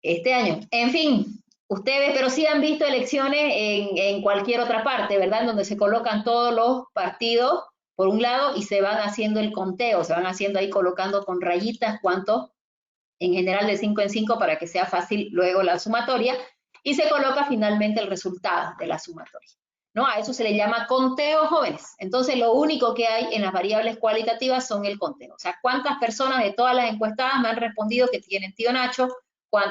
este año. En fin, ustedes, pero sí han visto elecciones en cualquier otra parte, ¿verdad? Donde se colocan todos los partidos por un lado y se van haciendo el conteo, se van haciendo ahí colocando con rayitas cuántos, en general de 5 en 5 para que sea fácil luego la sumatoria, y se coloca finalmente el resultado de la sumatoria, ¿no? A eso se le llama conteo, jóvenes. Entonces, lo único que hay en las variables cualitativas son el conteo. O sea, cuántas personas de todas las encuestadas me han respondido que tienen tío Nacho,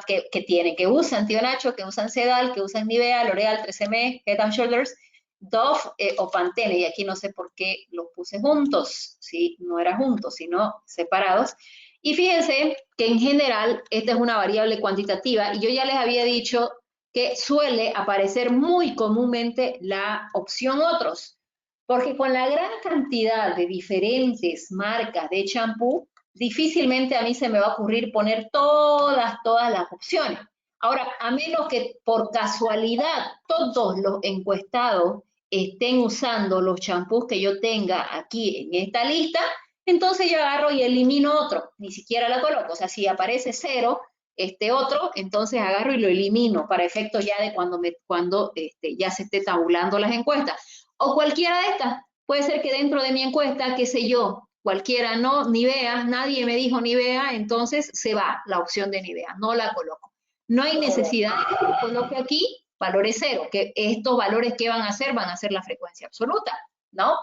que usan tío Nacho, que usan Sedal, que usan Nivea, L'Oreal, 3M, Head & Shoulders, Dove o Pantene, y aquí no sé por qué los puse juntos, ¿sí? No era juntos, sino separados. Y fíjense que en general esta es una variable cuantitativa, y yo ya les había dicho que suele aparecer muy comúnmente la opción otros, porque con la gran cantidad de diferentes marcas de champú, difícilmente a mí se me va a ocurrir poner todas las opciones. Ahora, a menos que por casualidad todos los encuestados estén usando los champús que yo tenga aquí en esta lista, entonces yo agarro y elimino otro, ni siquiera la coloco. O sea, si aparece 0, este otro, entonces agarro y lo elimino para efectos ya de cuando ya se esté tabulando las encuestas. O cualquiera de estas. Puede ser que dentro de mi encuesta, qué sé yo, cualquiera, no, Nivea, nadie me dijo Nivea, entonces se va la opción de Nivea, no la coloco. No hay necesidad de que coloque aquí valores 0, que estos valores que van a ser la frecuencia absoluta, ¿no?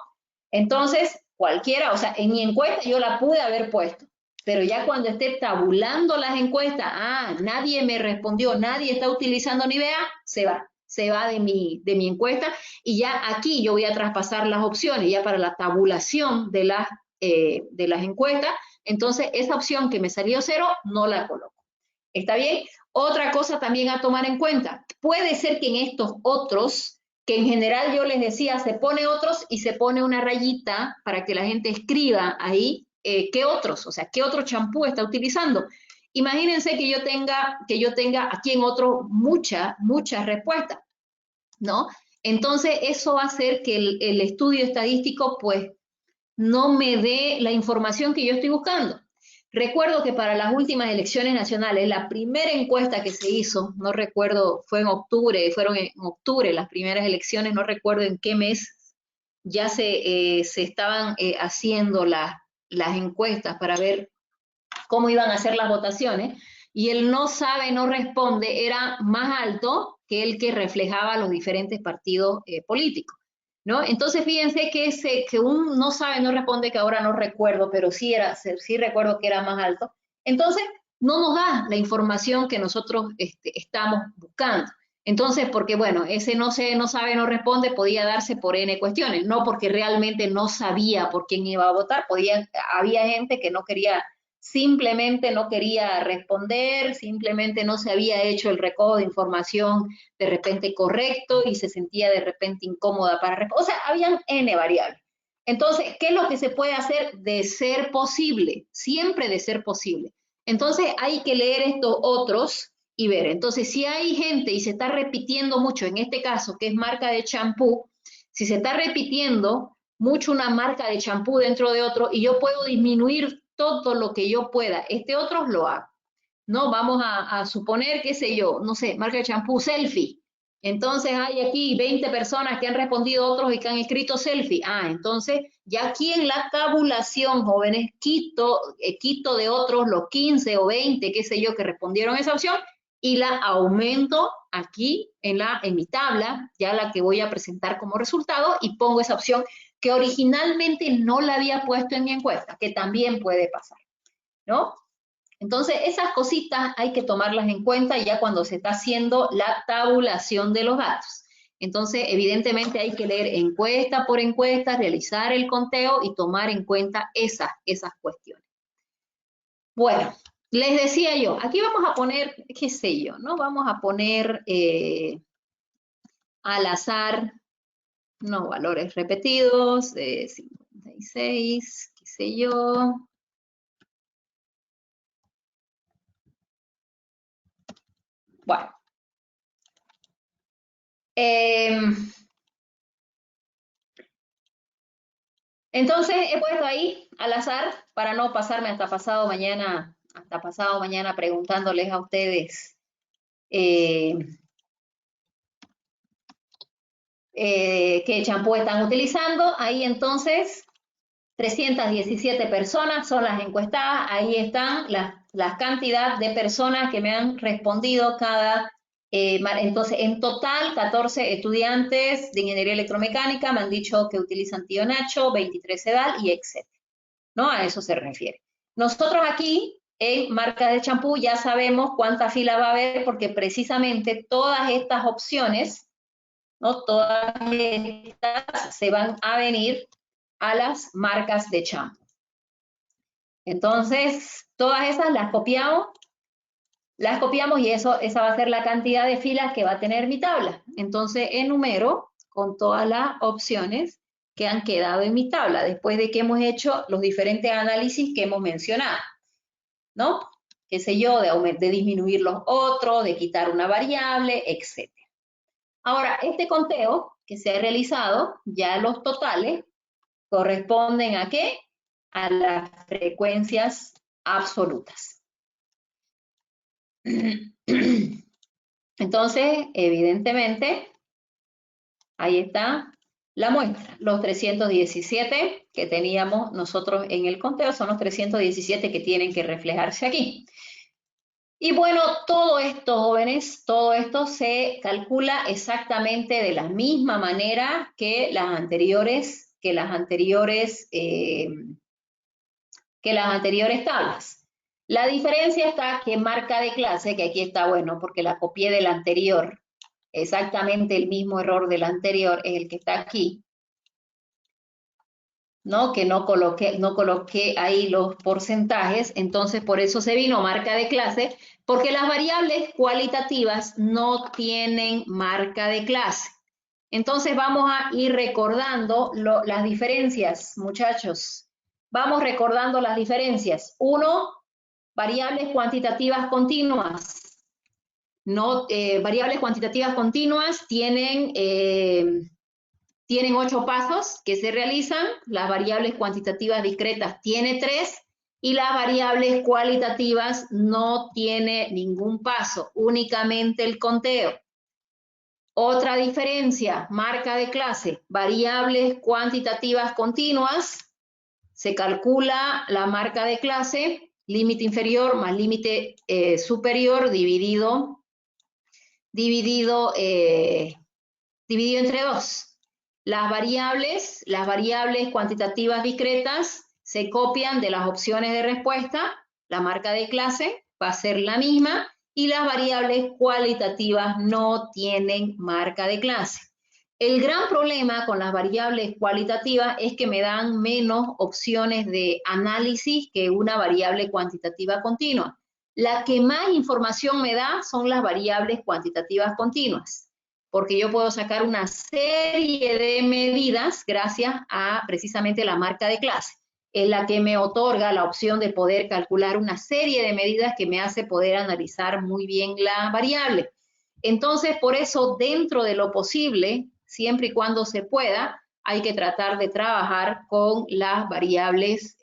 Entonces, cualquiera, o sea, en mi encuesta yo la pude haber puesto, pero ya cuando esté tabulando las encuestas, nadie me respondió, nadie está utilizando Nivea, se va de mi encuesta, y ya aquí yo voy a traspasar las opciones, ya para la tabulación de las encuestas, entonces esa opción que me salió 0, no la coloco. ¿Está bien? Otra cosa también a tomar en cuenta, puede ser que en estos otros, que en general yo les decía, se pone otros y se pone una rayita para que la gente escriba ahí qué otros, o sea, qué otro champú está utilizando. Imagínense que yo tenga aquí en otro muchas respuestas, ¿no? Entonces, eso va a hacer que el estudio estadístico, pues, no me dé la información que yo estoy buscando. Recuerdo que para las últimas elecciones nacionales, la primera encuesta que se hizo, no recuerdo, fue en octubre, fueron en octubre las primeras elecciones, no recuerdo en qué mes, ya se estaban haciendo las encuestas para ver cómo iban a ser las votaciones, y el no sabe, no responde era más alto que el que reflejaba los diferentes partidos políticos, ¿no? Entonces, fíjense que un no sabe, no responde, que ahora no recuerdo, pero sí recuerdo que era más alto. Entonces, no nos da la información que nosotros estamos buscando. Entonces, porque bueno, ese no sabe, no responde, podía darse por N cuestiones, no porque realmente no sabía por quién iba a votar, había gente que simplemente no quería responder, simplemente no se había hecho el recojo de información de repente correcto y se sentía de repente incómoda para responder. O sea, habían N variables. Entonces, ¿qué es lo que se puede hacer de ser posible? Siempre de ser posible. Entonces, hay que leer estos otros y ver. Entonces, si hay gente y se está repitiendo mucho, en este caso, que es marca de champú, si se está repitiendo mucho una marca de champú dentro de otro y yo puedo disminuir todo lo que yo pueda, otros lo hago, ¿no? Vamos a suponer, qué sé yo, no sé, marca de champú Selfie, Entonces hay aquí 20 personas que han respondido, otros y que han escrito selfie. Entonces ya aquí en la tabulación, jóvenes, quito de otros los 15 o 20, qué sé yo, que respondieron esa opción y la aumento aquí en mi tabla, ya la que voy a presentar como resultado, y pongo esa opción que originalmente no la había puesto en mi encuesta, que también puede pasar, ¿no? Entonces, esas cositas hay que tomarlas en cuenta ya cuando se está haciendo la tabulación de los datos. Entonces, evidentemente hay que leer encuesta por encuesta, realizar el conteo y tomar en cuenta esas cuestiones. Bueno, les decía yo, aquí vamos a poner, qué sé yo, ¿no? Vamos a poner al azar, no, valores repetidos, 56, qué sé yo. Bueno. Entonces he puesto ahí al azar para no pasarme hasta pasado mañana preguntándoles a ustedes qué champú están utilizando. Ahí entonces 317 personas son las encuestadas. Ahí están las cantidad de personas que me han respondido cada. Entonces, en total, 14 estudiantes de ingeniería electromecánica me han dicho que utilizan Tío Nacho, 23 Sedal y etc. ¿No? A eso se refiere. Nosotros aquí, en marca de champú, ya sabemos cuánta fila va a haber porque precisamente todas estas opciones, ¿no? Todas estas se van a venir a las marcas de champú. Entonces, todas esas las copiamos y esa va a ser la cantidad de filas que va a tener mi tabla. Entonces, enumero con todas las opciones que han quedado en mi tabla, después de que hemos hecho los diferentes análisis que hemos mencionado, ¿no? Qué sé yo, de disminuir los otros, de quitar una variable, etc. Ahora, este conteo que se ha realizado, ya los totales, corresponden ¿a qué? A las frecuencias absolutas. Entonces, evidentemente, ahí está la muestra. Los 317 que teníamos nosotros en el conteo son los 317 que tienen que reflejarse aquí. Y bueno, todo esto, jóvenes, todo esto se calcula exactamente de la misma manera que las anteriores tablas. La diferencia está que marca de clase, que aquí está bueno porque la copié del anterior, exactamente el mismo error del anterior es el que está aquí, ¿no? Que no coloqué ahí los porcentajes, entonces por eso se vino marca de clase, porque las variables cualitativas no tienen marca de clase. Entonces vamos a ir recordando las diferencias, muchachos. Vamos recordando las diferencias. 1, variables cuantitativas continuas. Variables cuantitativas continuas tienen 8 pasos que se realizan. Las variables cuantitativas discretas tiene 3 y las variables cualitativas no tiene ningún paso, únicamente el conteo. Otra diferencia, marca de clase, variables cuantitativas continuas, se calcula la marca de clase, límite inferior más límite superior dividido entre 2. Las variables cuantitativas discretas se copian de las opciones de respuesta, la marca de clase va a ser la misma, y las variables cualitativas no tienen marca de clase. El gran problema con las variables cualitativas es que me dan menos opciones de análisis que una variable cuantitativa continua. La que más información me da son las variables cuantitativas continuas, porque yo puedo sacar una serie de medidas gracias a precisamente la marca de clase. Es la que me otorga la opción de poder calcular una serie de medidas que me hace poder analizar muy bien la variable. Entonces, por eso, dentro de lo posible, siempre y cuando se pueda, hay que tratar de trabajar con las variables,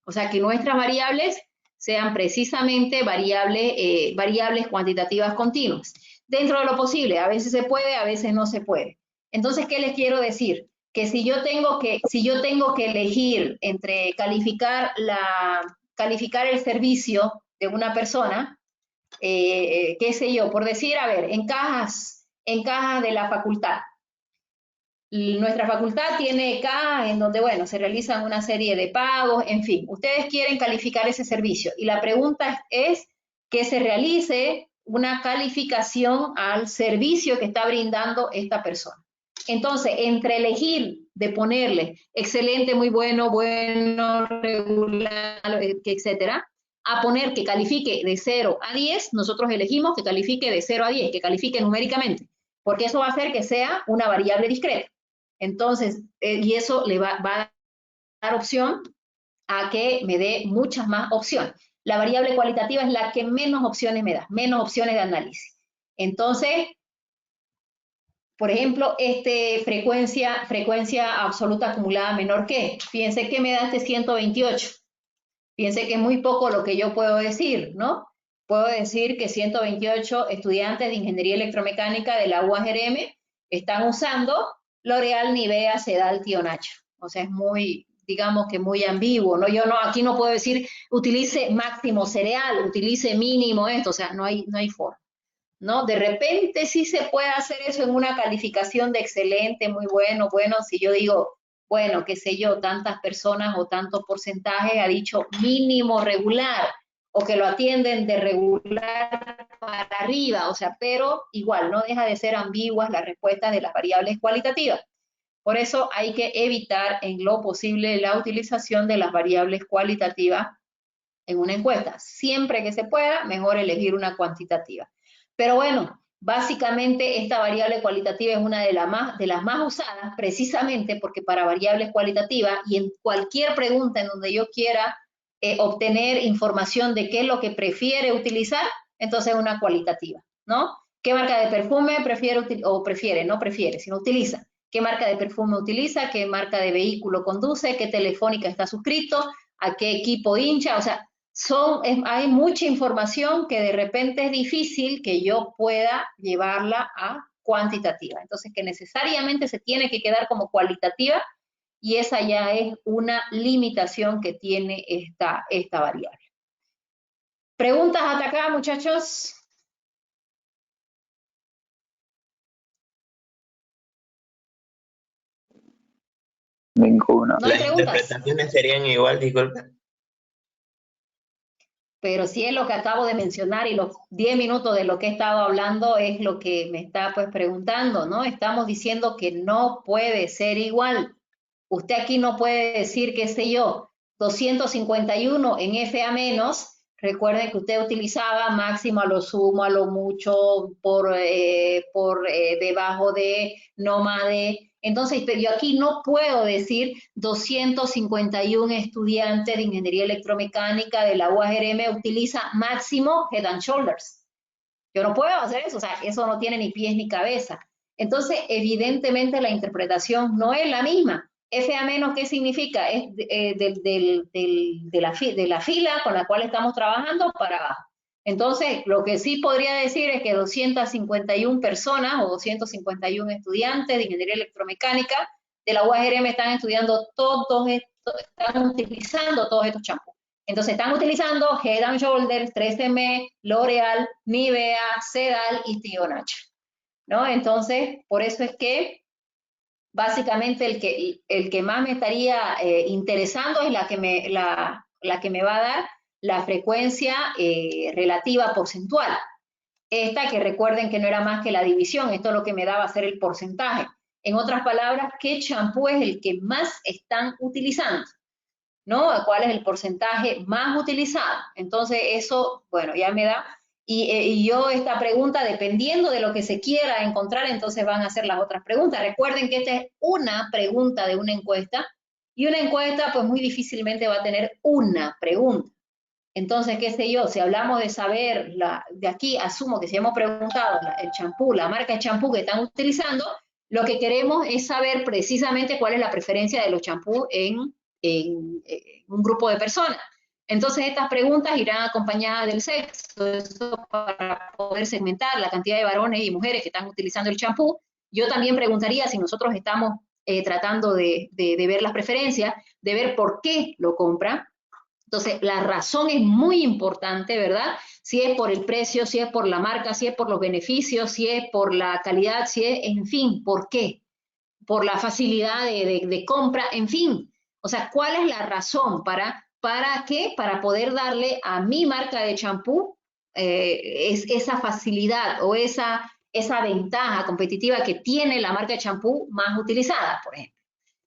o sea, que nuestras variables sean precisamente variables cuantitativas continuas. dentro de lo posible. A veces se puede, a veces no se puede. Entonces, ¿qué les quiero decir? Que si yo tengo que elegir entre calificar el servicio de una persona, qué sé yo, por decir, a ver, en cajas de la facultad. Nuestra facultad tiene cajas en donde, bueno, se realizan una serie de pagos, en fin, ustedes quieren calificar ese servicio y la pregunta es que se realice una calificación al servicio que está brindando esta persona. Entonces, entre elegir de ponerle excelente, muy bueno, bueno, regular, etcétera, a poner que califique de 0 a 10, nosotros elegimos que califique de 0 a 10, que califique numéricamente, porque eso va a hacer que sea una variable discreta. Entonces, y eso le va a dar opción a que me dé muchas más opciones. La variable cualitativa es la que menos opciones me da, menos opciones de análisis. Entonces, por ejemplo, frecuencia absoluta acumulada menor que, fíjense que me da este 128. Fíjense que es muy poco lo que yo puedo decir, ¿no? Puedo decir que 128 estudiantes de Ingeniería Electromecánica de la UAGRM están usando L'Oreal, Nivea, Sedal, Tío Nacho. O sea, es muy, digamos que muy ambiguo, ¿no? Yo no, aquí no puedo decir utilice máximo cereal, utilice mínimo esto, o sea, no hay forma, ¿no? De repente sí se puede hacer eso en una calificación de excelente, muy bueno, si yo digo, bueno, qué sé yo, tantas personas o tantos porcentajes ha dicho mínimo regular, o que lo atienden de regular para arriba, o sea, pero igual no deja de ser ambiguas las respuestas de las variables cualitativas. Por eso hay que evitar en lo posible la utilización de las variables cualitativas en una encuesta. Siempre que se pueda, mejor elegir una cuantitativa. Pero bueno, básicamente esta variable cualitativa es una de las más usadas, precisamente porque para variables cualitativas y en cualquier pregunta en donde yo quiera obtener información de qué es lo que prefiere utilizar, entonces una cualitativa, ¿no? ¿Qué marca de perfume utiliza? ¿Qué marca de perfume utiliza? ¿Qué marca de vehículo conduce? ¿Qué telefónica está suscrito? ¿A qué equipo hincha? O sea, hay mucha información que de repente es difícil que yo pueda llevarla a cuantitativa. Entonces, que necesariamente se tiene que quedar como cualitativa y esa ya es una limitación que tiene esta variable. ¿Preguntas hasta acá, muchachos? Ninguna. ¿No hay Las preguntas? interpretaciones serían igual, disculpe. Pero si es lo que acabo de mencionar y los 10 minutos de lo que he estado hablando es lo que me está pues preguntando, ¿no? Estamos diciendo que no puede ser igual. Usted aquí no puede decir, qué sé yo, 251 en FA menos. Recuerden que usted utilizaba máximo, a lo sumo, a lo mucho, por debajo de, no más de. Entonces, yo aquí no puedo decir 251 estudiantes de Ingeniería Electromecánica de la UAGRM utiliza máximo Head and Shoulders. Yo no puedo hacer eso, o sea, eso no tiene ni pies ni cabeza. Entonces, evidentemente la interpretación no es la misma. FA menos, ¿qué significa? Es de la fila con la cual estamos trabajando para abajo. Entonces, lo que sí podría decir es que 251 personas o 251 estudiantes de Ingeniería Electromecánica de la UAGRM están utilizando todos estos champús. Entonces, están utilizando Head and Shoulders, 3M, L'Oreal, Nivea, Sedal y Tío Nacho, ¿no? Entonces, por eso es que básicamente el que más me estaría interesando es la que me va a dar la frecuencia relativa porcentual. Esta que recuerden que no era más que la división, esto lo que me daba a ser el porcentaje. En otras palabras, ¿qué champú es el que más están utilizando? ¿No? ¿Cuál es el porcentaje más utilizado? Entonces eso, bueno, ya me da. Y yo esta pregunta, dependiendo de lo que se quiera encontrar, entonces van a hacer las otras preguntas. Recuerden que esta es una pregunta de una encuesta y una encuesta pues muy difícilmente va a tener una pregunta. Entonces, qué sé yo, si hablamos de saber, de aquí asumo que si hemos preguntado el champú, la marca de champú que están utilizando, lo que queremos es saber precisamente cuál es la preferencia de los champús en un grupo de personas. Entonces estas preguntas irán acompañadas del sexo, eso para poder segmentar la cantidad de varones y mujeres que están utilizando el champú. Yo también preguntaría si nosotros estamos tratando de ver las preferencias, de ver por qué lo compra. Entonces, la razón es muy importante, ¿verdad? Si es por el precio, si es por la marca, si es por los beneficios, si es por la calidad, si es, en fin, ¿por qué? Por la facilidad de compra, en fin. O sea, ¿cuál es la razón? ¿Para qué? Para poder darle a mi marca de champú esa facilidad o esa ventaja competitiva que tiene la marca de champú más utilizada, por ejemplo,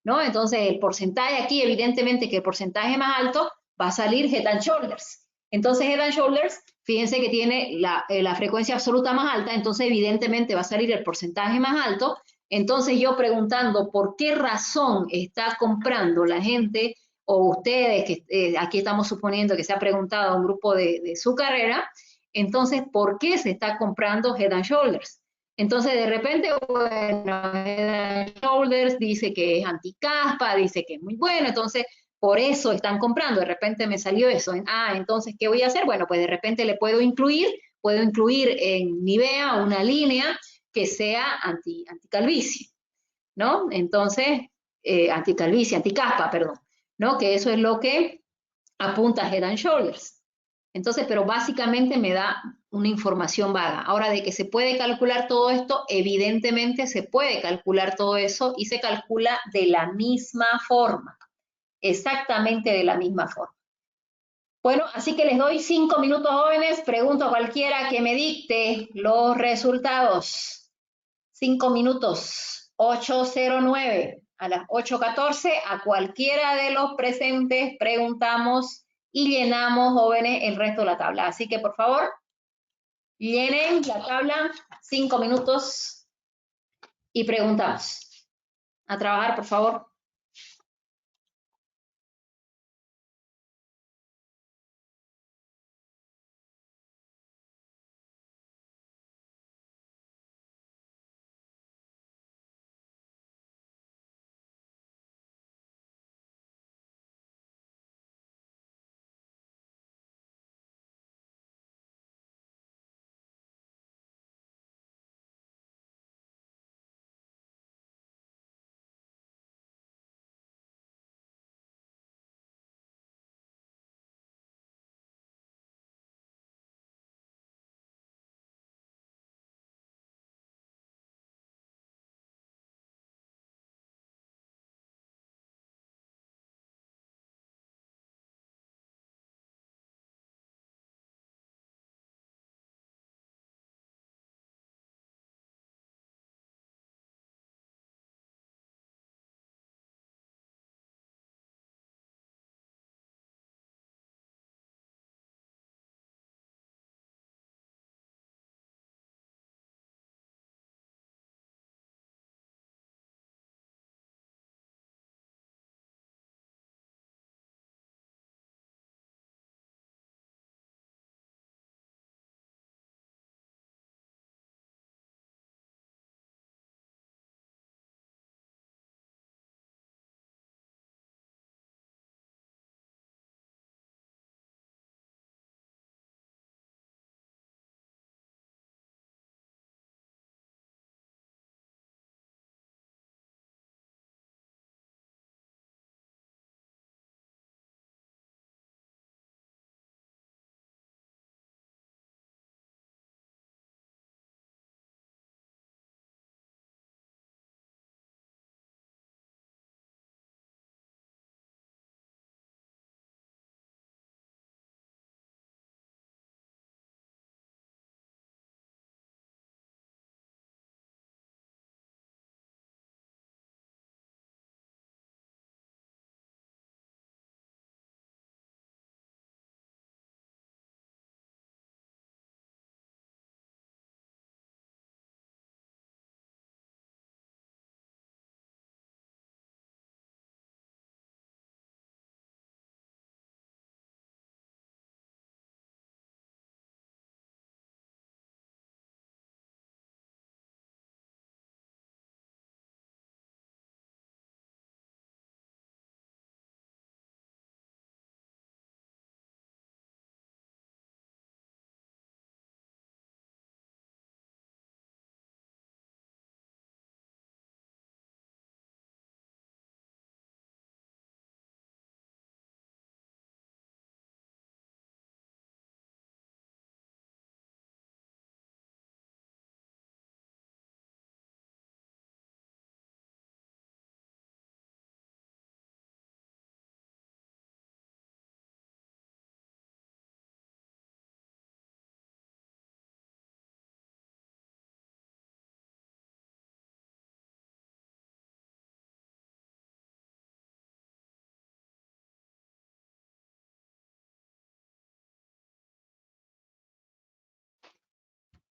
¿no? Entonces, el porcentaje aquí, evidentemente que el porcentaje más alto va a salir Head and Shoulders. Entonces, Head and Shoulders, fíjense que tiene la frecuencia absoluta más alta, entonces evidentemente va a salir el porcentaje más alto. Entonces, yo preguntando por qué razón está comprando la gente o ustedes, que aquí estamos suponiendo que se ha preguntado a un grupo de su carrera, entonces, ¿por qué se está comprando Head and Shoulders? Entonces, de repente, bueno, Head and Shoulders dice que es anticaspa, dice que es muy bueno, entonces, por eso están comprando. De repente me salió eso. Entonces, ¿qué voy a hacer? Bueno, pues de repente le puedo incluir en Nivea una línea que sea anticalvicie, ¿no? Entonces, anticalvicie, anticaspa, perdón, ¿no? Que eso es lo que apunta Head and Shoulders. Entonces, pero básicamente me da una información vaga. Ahora, de que se puede calcular todo esto, evidentemente se puede calcular todo eso y se calcula de la misma forma, exactamente de la misma forma. Bueno, así que les doy 5 minutos, jóvenes. Pregunto a cualquiera que me dicte los resultados. 5 minutos, 8:09. A las 8:14, a cualquiera de los presentes preguntamos y llenamos, jóvenes, el resto de la tabla. Así que, por favor, llenen la tabla, 5 minutos y preguntamos. A trabajar, por favor.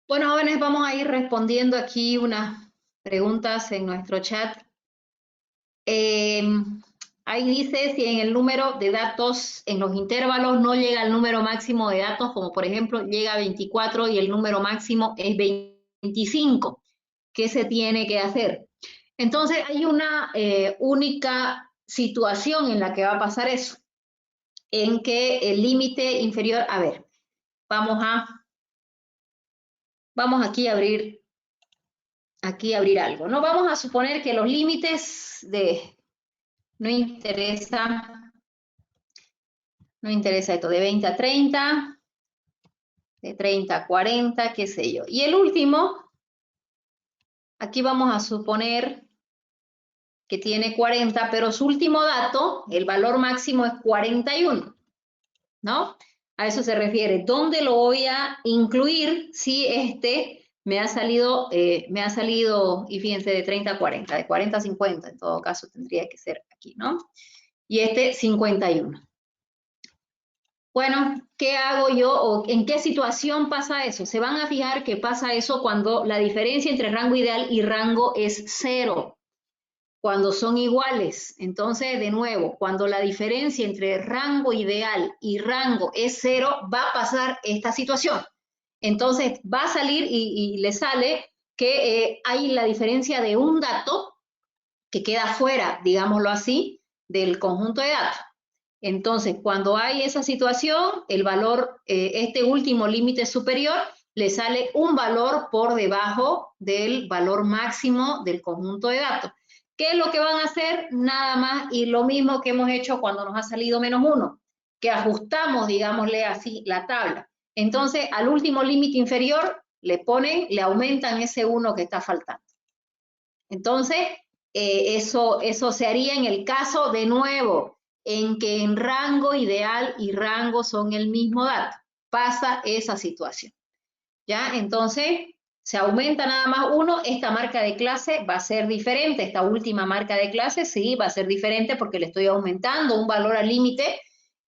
Bueno, jóvenes, vamos a ir respondiendo aquí unas preguntas en nuestro chat. Ahí dice si en el número de datos, en los intervalos no llega el número máximo de datos, como por ejemplo llega a 24 y el número máximo es 25. ¿Qué se tiene que hacer? Entonces hay una única situación en la que va a pasar eso, en que el límite inferior, a ver, vamos aquí a abrir algo, ¿no? Vamos a suponer que los límites no interesa esto, de 20 a 30, de 30 a 40, qué sé yo. Y el último, aquí vamos a suponer que tiene 40, pero su último dato, el valor máximo es 41, ¿no? A eso se refiere. ¿Dónde lo voy a incluir si me ha salido, y fíjense, de 30 a 40, de 40 a 50, en todo caso tendría que ser aquí, ¿no? Y 51. Bueno, ¿qué hago yo o en qué situación pasa eso? Se van a fijar que pasa eso cuando la diferencia entre rango ideal y rango es 0. Cuando son iguales, entonces de nuevo, cuando la diferencia entre rango ideal y rango es 0, va a pasar esta situación. Entonces va a salir y le sale que hay la diferencia de un dato que queda fuera, digámoslo así, del conjunto de datos. Entonces, cuando hay esa situación, el valor, este último límite superior, le sale un valor por debajo del valor máximo del conjunto de datos. ¿Qué es lo que van a hacer? Nada más y lo mismo que hemos hecho cuando nos ha salido -1, que ajustamos, digámosle así, la tabla. Entonces, al último límite inferior le aumentan ese 1 que está faltando. Entonces, eso se haría en el caso, de nuevo, en que en rango ideal y rango son el mismo dato. Pasa esa situación. ¿Ya? Entonces, se aumenta nada más 1, esta marca de clase va a ser diferente, esta última marca de clase sí va a ser diferente porque le estoy aumentando un valor al límite,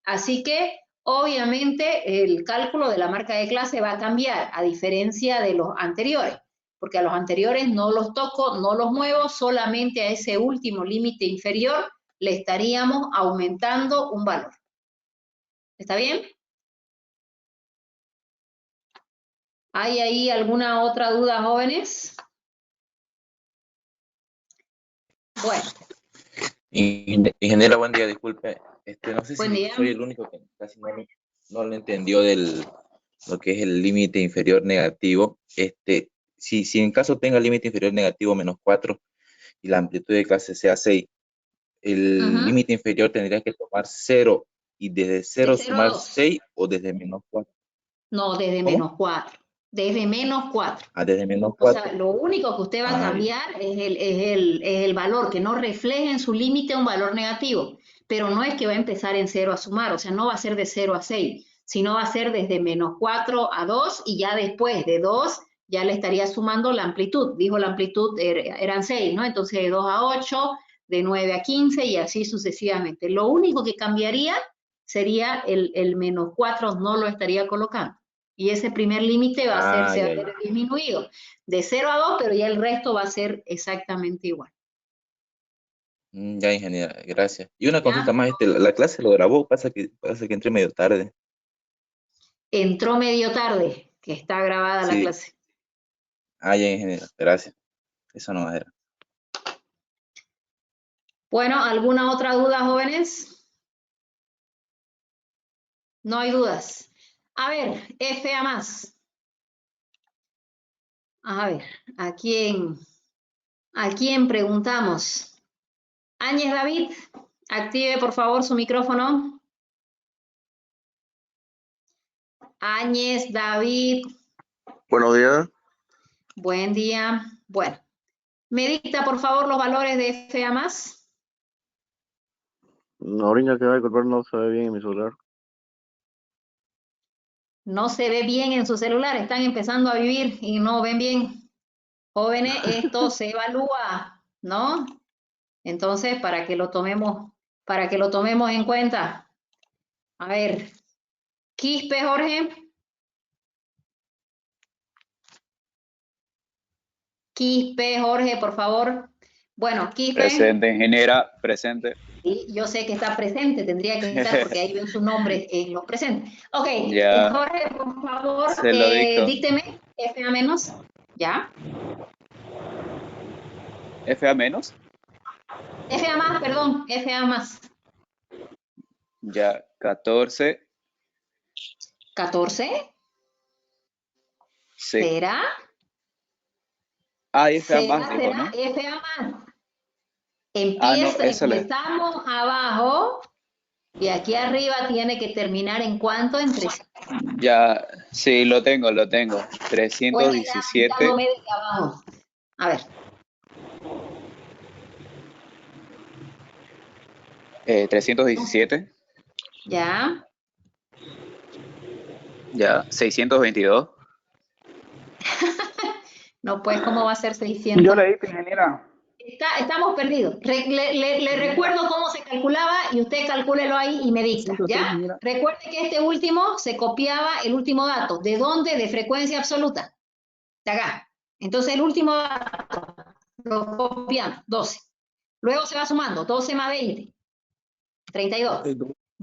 así que obviamente el cálculo de la marca de clase va a cambiar, a diferencia de los anteriores, porque a los anteriores no los toco, no los muevo, solamente a ese último límite inferior le estaríamos aumentando un valor. ¿Está bien? ¿Hay ahí alguna otra duda, jóvenes? Bueno. Ingeniera, buen día, disculpe. No sé Buen si día. soy el único que casi no le entendió lo que es el límite inferior negativo. Si en caso tenga límite inferior negativo -4 y la amplitud de clase sea 6, el límite inferior tendría que tomar 0 y desde 0 sumar 6 o desde -4. No, desde -4. Desde -4. Ah, desde -4. O sea, lo único que usted va a cambiar es el valor, que no refleje en su límite un valor negativo. Pero no es que va a empezar en 0 a sumar, o sea, no va a ser de 0 a 6, sino va a ser desde -4 a 2 y ya después de 2 ya le estaría sumando la amplitud. Dijo la amplitud eran 6, ¿no? Entonces de 2 a 8, de 9 a 15 y así sucesivamente. Lo único que cambiaría sería el -4, no lo estaría colocando. Y ese primer límite va a ser disminuido de 0 a 2, pero ya el resto va a ser exactamente igual. Ya, ingeniera, gracias. Y una consulta más, la clase lo grabó, pasa que entré medio tarde. Entró medio tarde, que está grabada la clase. Ah, ya, ingeniera, gracias. Eso no era. Bueno, ¿alguna otra duda, jóvenes? No hay dudas. A ver, FA más. A ver, ¿a quién preguntamos? Áñez David, active por favor su micrófono. Áñez David. Buenos días. Buen día. Bueno, ¿me dicta por favor los valores de FA más? Ahorita que va a disculpar, no se ve bien en mi celular. No se ve bien en su celular, están empezando a vivir y no ven bien. Jóvenes, esto se evalúa, ¿no? Entonces, para que lo tomemos en cuenta. A ver, Quispe, Jorge. Quispe, Jorge, por favor. Bueno, Quispe. Presente, ingeniera, presente. Sí, yo sé que está presente, tendría que estar porque ahí veo su nombre en los presentes. Ok, Ya. Jorge, por favor, Se lo dicto. dícteme FA menos. ¿Ya? FA menos. FA más, perdón, FA más. Ya, 14. 14. Sí. ¿Será? Ah, FA ¿Será, más, dijo, será ¿no? FA más? Ah, no, eso le... Empezamos abajo y aquí arriba tiene que terminar en cuánto, en 3. Ya, sí, lo tengo. Bueno, 317. dándome desde abajo. A ver. 317. Ya. Ya, 622. No, pues, ¿cómo va a ser 600? Yo le dicto, ingeniera. Estamos perdidos. Le recuerdo cómo se calculaba y usted calcúlelo ahí y me dicta, ¿ya? Recuerde que este último se copiaba el último dato. ¿De dónde? De frecuencia absoluta. De acá. Entonces, el último dato lo copiamos, 12. Luego se va sumando, 12 más 20, 32.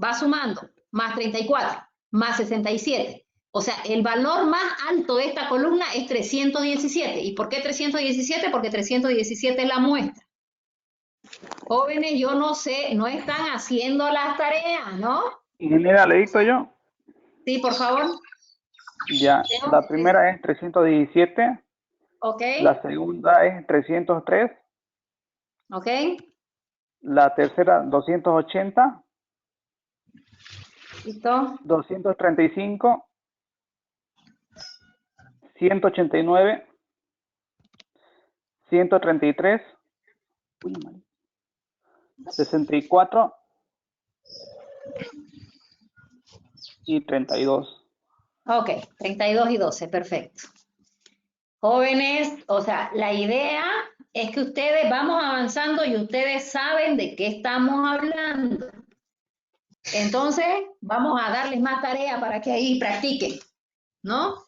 Va sumando, más 34, más 67. O sea, el valor más alto de esta columna es 317. ¿Y por qué 317? Porque 317 es la muestra. Jóvenes, yo no sé, no están haciendo las tareas, ¿no? Ingeniera, le dicto yo. Sí, por favor. Ya, la primera es 317. Ok. La segunda es 303. Ok. La tercera, 280. Listo. 235. 189. 133. 64. Y 32. Ok, 32 y 12, perfecto. Jóvenes, o sea, la idea es que ustedes vamos avanzando y ustedes saben de qué estamos hablando. Entonces, vamos a darles más tarea para que ahí practiquen, ¿no?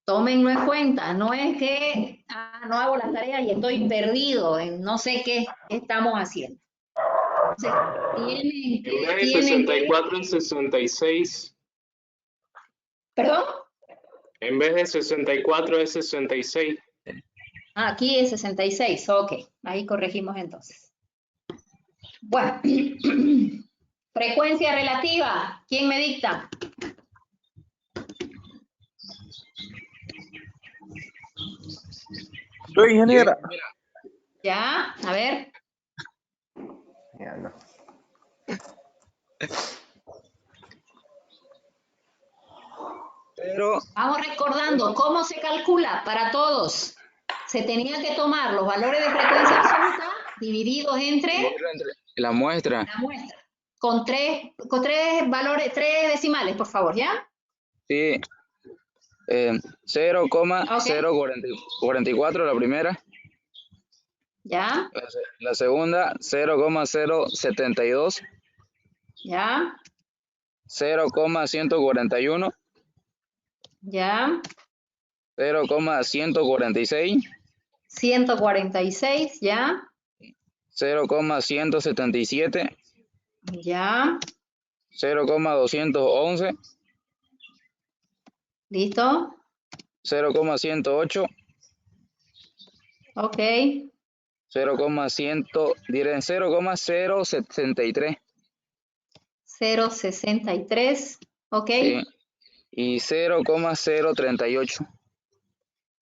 Tómenlo en cuenta, no es que no hago las tareas y estoy perdido en no sé qué estamos haciendo. Entonces, En vez de 64 es 66. ¿Perdón? En vez de 64 es 66. Aquí es 66, ok. Ahí corregimos entonces. Bueno, frecuencia relativa. ¿Quién me dicta? Soy ingeniera. Ya, a ver. Ya no. Pero... Vamos recordando cómo se calcula para todos. Se tenía que tomar los valores de frecuencia absoluta divididos entre la muestra. la muestra. Con tres valores, 3 decimales, por favor, ¿ya? Sí. 0,044 la primera. ¿Ya? La segunda, 0,072. ¿Ya? 0,141. ¿Ya? 0,146. 146, ¿ya? 0,177. ¿Ya? 0,211. ¿Listo? 0,108. Ok. 0,063. 0,63. Ok. Sí. Y 0,038.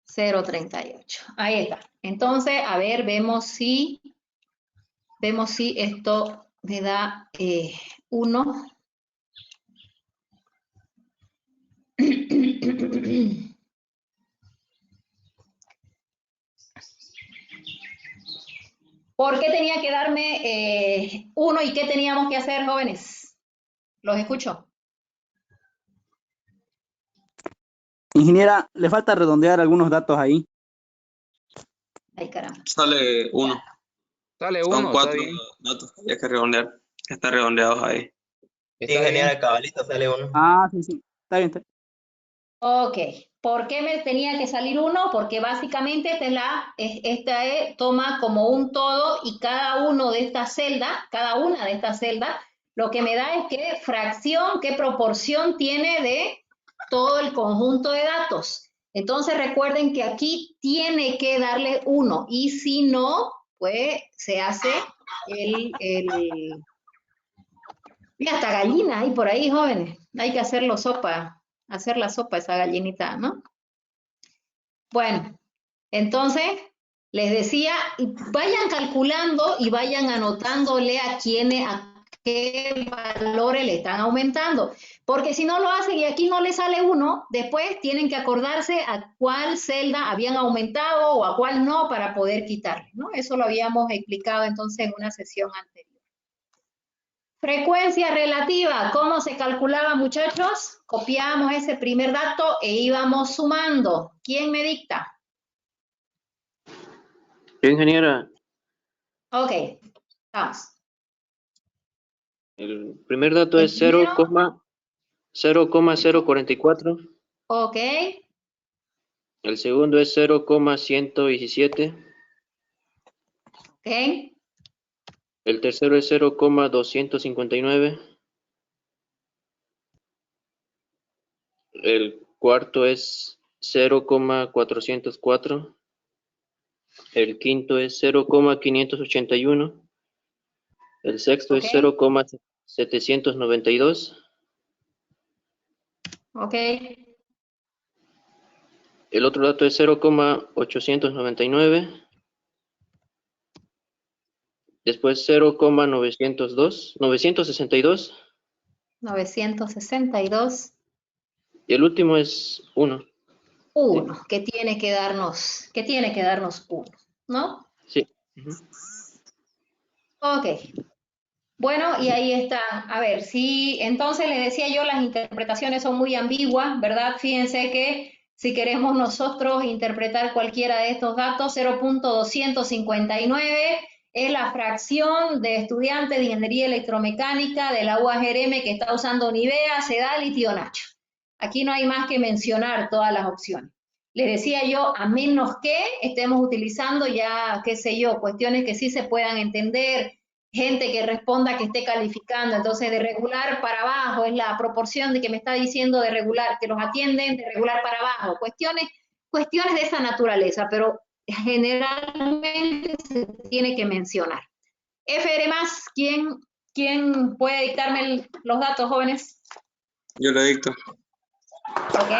0,38. Ahí está. Entonces, a ver, vemos si esto me da 1. ¿Por qué tenía que darme 1 y qué teníamos que hacer, jóvenes? Los escucho. Ingeniera, le falta redondear algunos datos ahí. Ay, caramba. Sale 1. Sale Son 1, 4 está bien. datos que hay que redondear. Están redondeados ahí. Ingeniera cabalito, sale 1. Ah, sí, sí. Está bien. Ok. ¿Por qué me tenía que salir 1? Porque básicamente toma como un todo y cada una de estas celdas, lo que me da es qué fracción, qué proporción tiene de todo el conjunto de datos. Entonces recuerden que aquí tiene que darle 1 y si no, pues se hace Mira, hasta gallina hay por ahí, jóvenes. Hay que hacerla sopa esa gallinita, ¿no? Bueno, entonces les decía, vayan calculando y vayan anotándole a qué valores le están aumentando. Porque si no lo hacen y aquí no les sale 1, después tienen que acordarse a cuál celda habían aumentado o a cuál no para poder quitarle, ¿no? Eso lo habíamos explicado entonces en una sesión anterior. Frecuencia relativa, ¿cómo se calculaba, muchachos? Copiábamos ese primer dato e íbamos sumando. ¿Quién me dicta? Yo, ingeniera, Ok, vamos. el primer dato es 0,044. Ok, El segundo es 0,117. ok, El tercero es 0,259. El cuarto es 0,404. El quinto es 0,581. El sexto es Ok. 0,792. ok, El otro dato es 0,899. Después 0,962. 962. Y el último es 1. 1, que tiene que darnos 1, ¿no? Sí. Ok. Bueno, y ahí está. A ver, sí, entonces les decía yo, las interpretaciones son muy ambiguas, ¿verdad? Fíjense que si queremos nosotros interpretar cualquiera de estos datos, 0.259 es la fracción de estudiantes de ingeniería electromecánica de la UAGRM que está usando Nivea, Sedal y Tío Nacho. Aquí no hay más que mencionar todas las opciones. Les decía yo, a menos que estemos utilizando ya, qué sé yo, cuestiones que sí se puedan entender, gente que responda que esté calificando, entonces de regular para abajo es la proporción de que me está diciendo de regular, que los atienden de regular para abajo, cuestiones de esa naturaleza, pero generalmente se tiene que mencionar. FR+, ¿quién puede dictarme los datos, jóvenes? Yo lo dicto. Ok.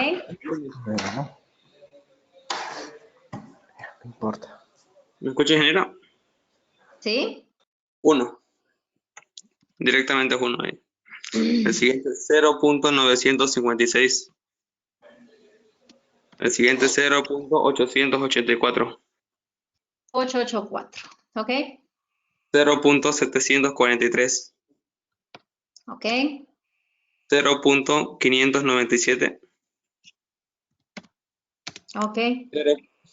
Bueno. No importa. ¿Me escucha, ingeniero? ¿Sí? 1. Directamente es 1 ahí. El siguiente es 0,956. El siguiente es 0,884. 884. Ok. 0,743. Ok. 0,597. Ok.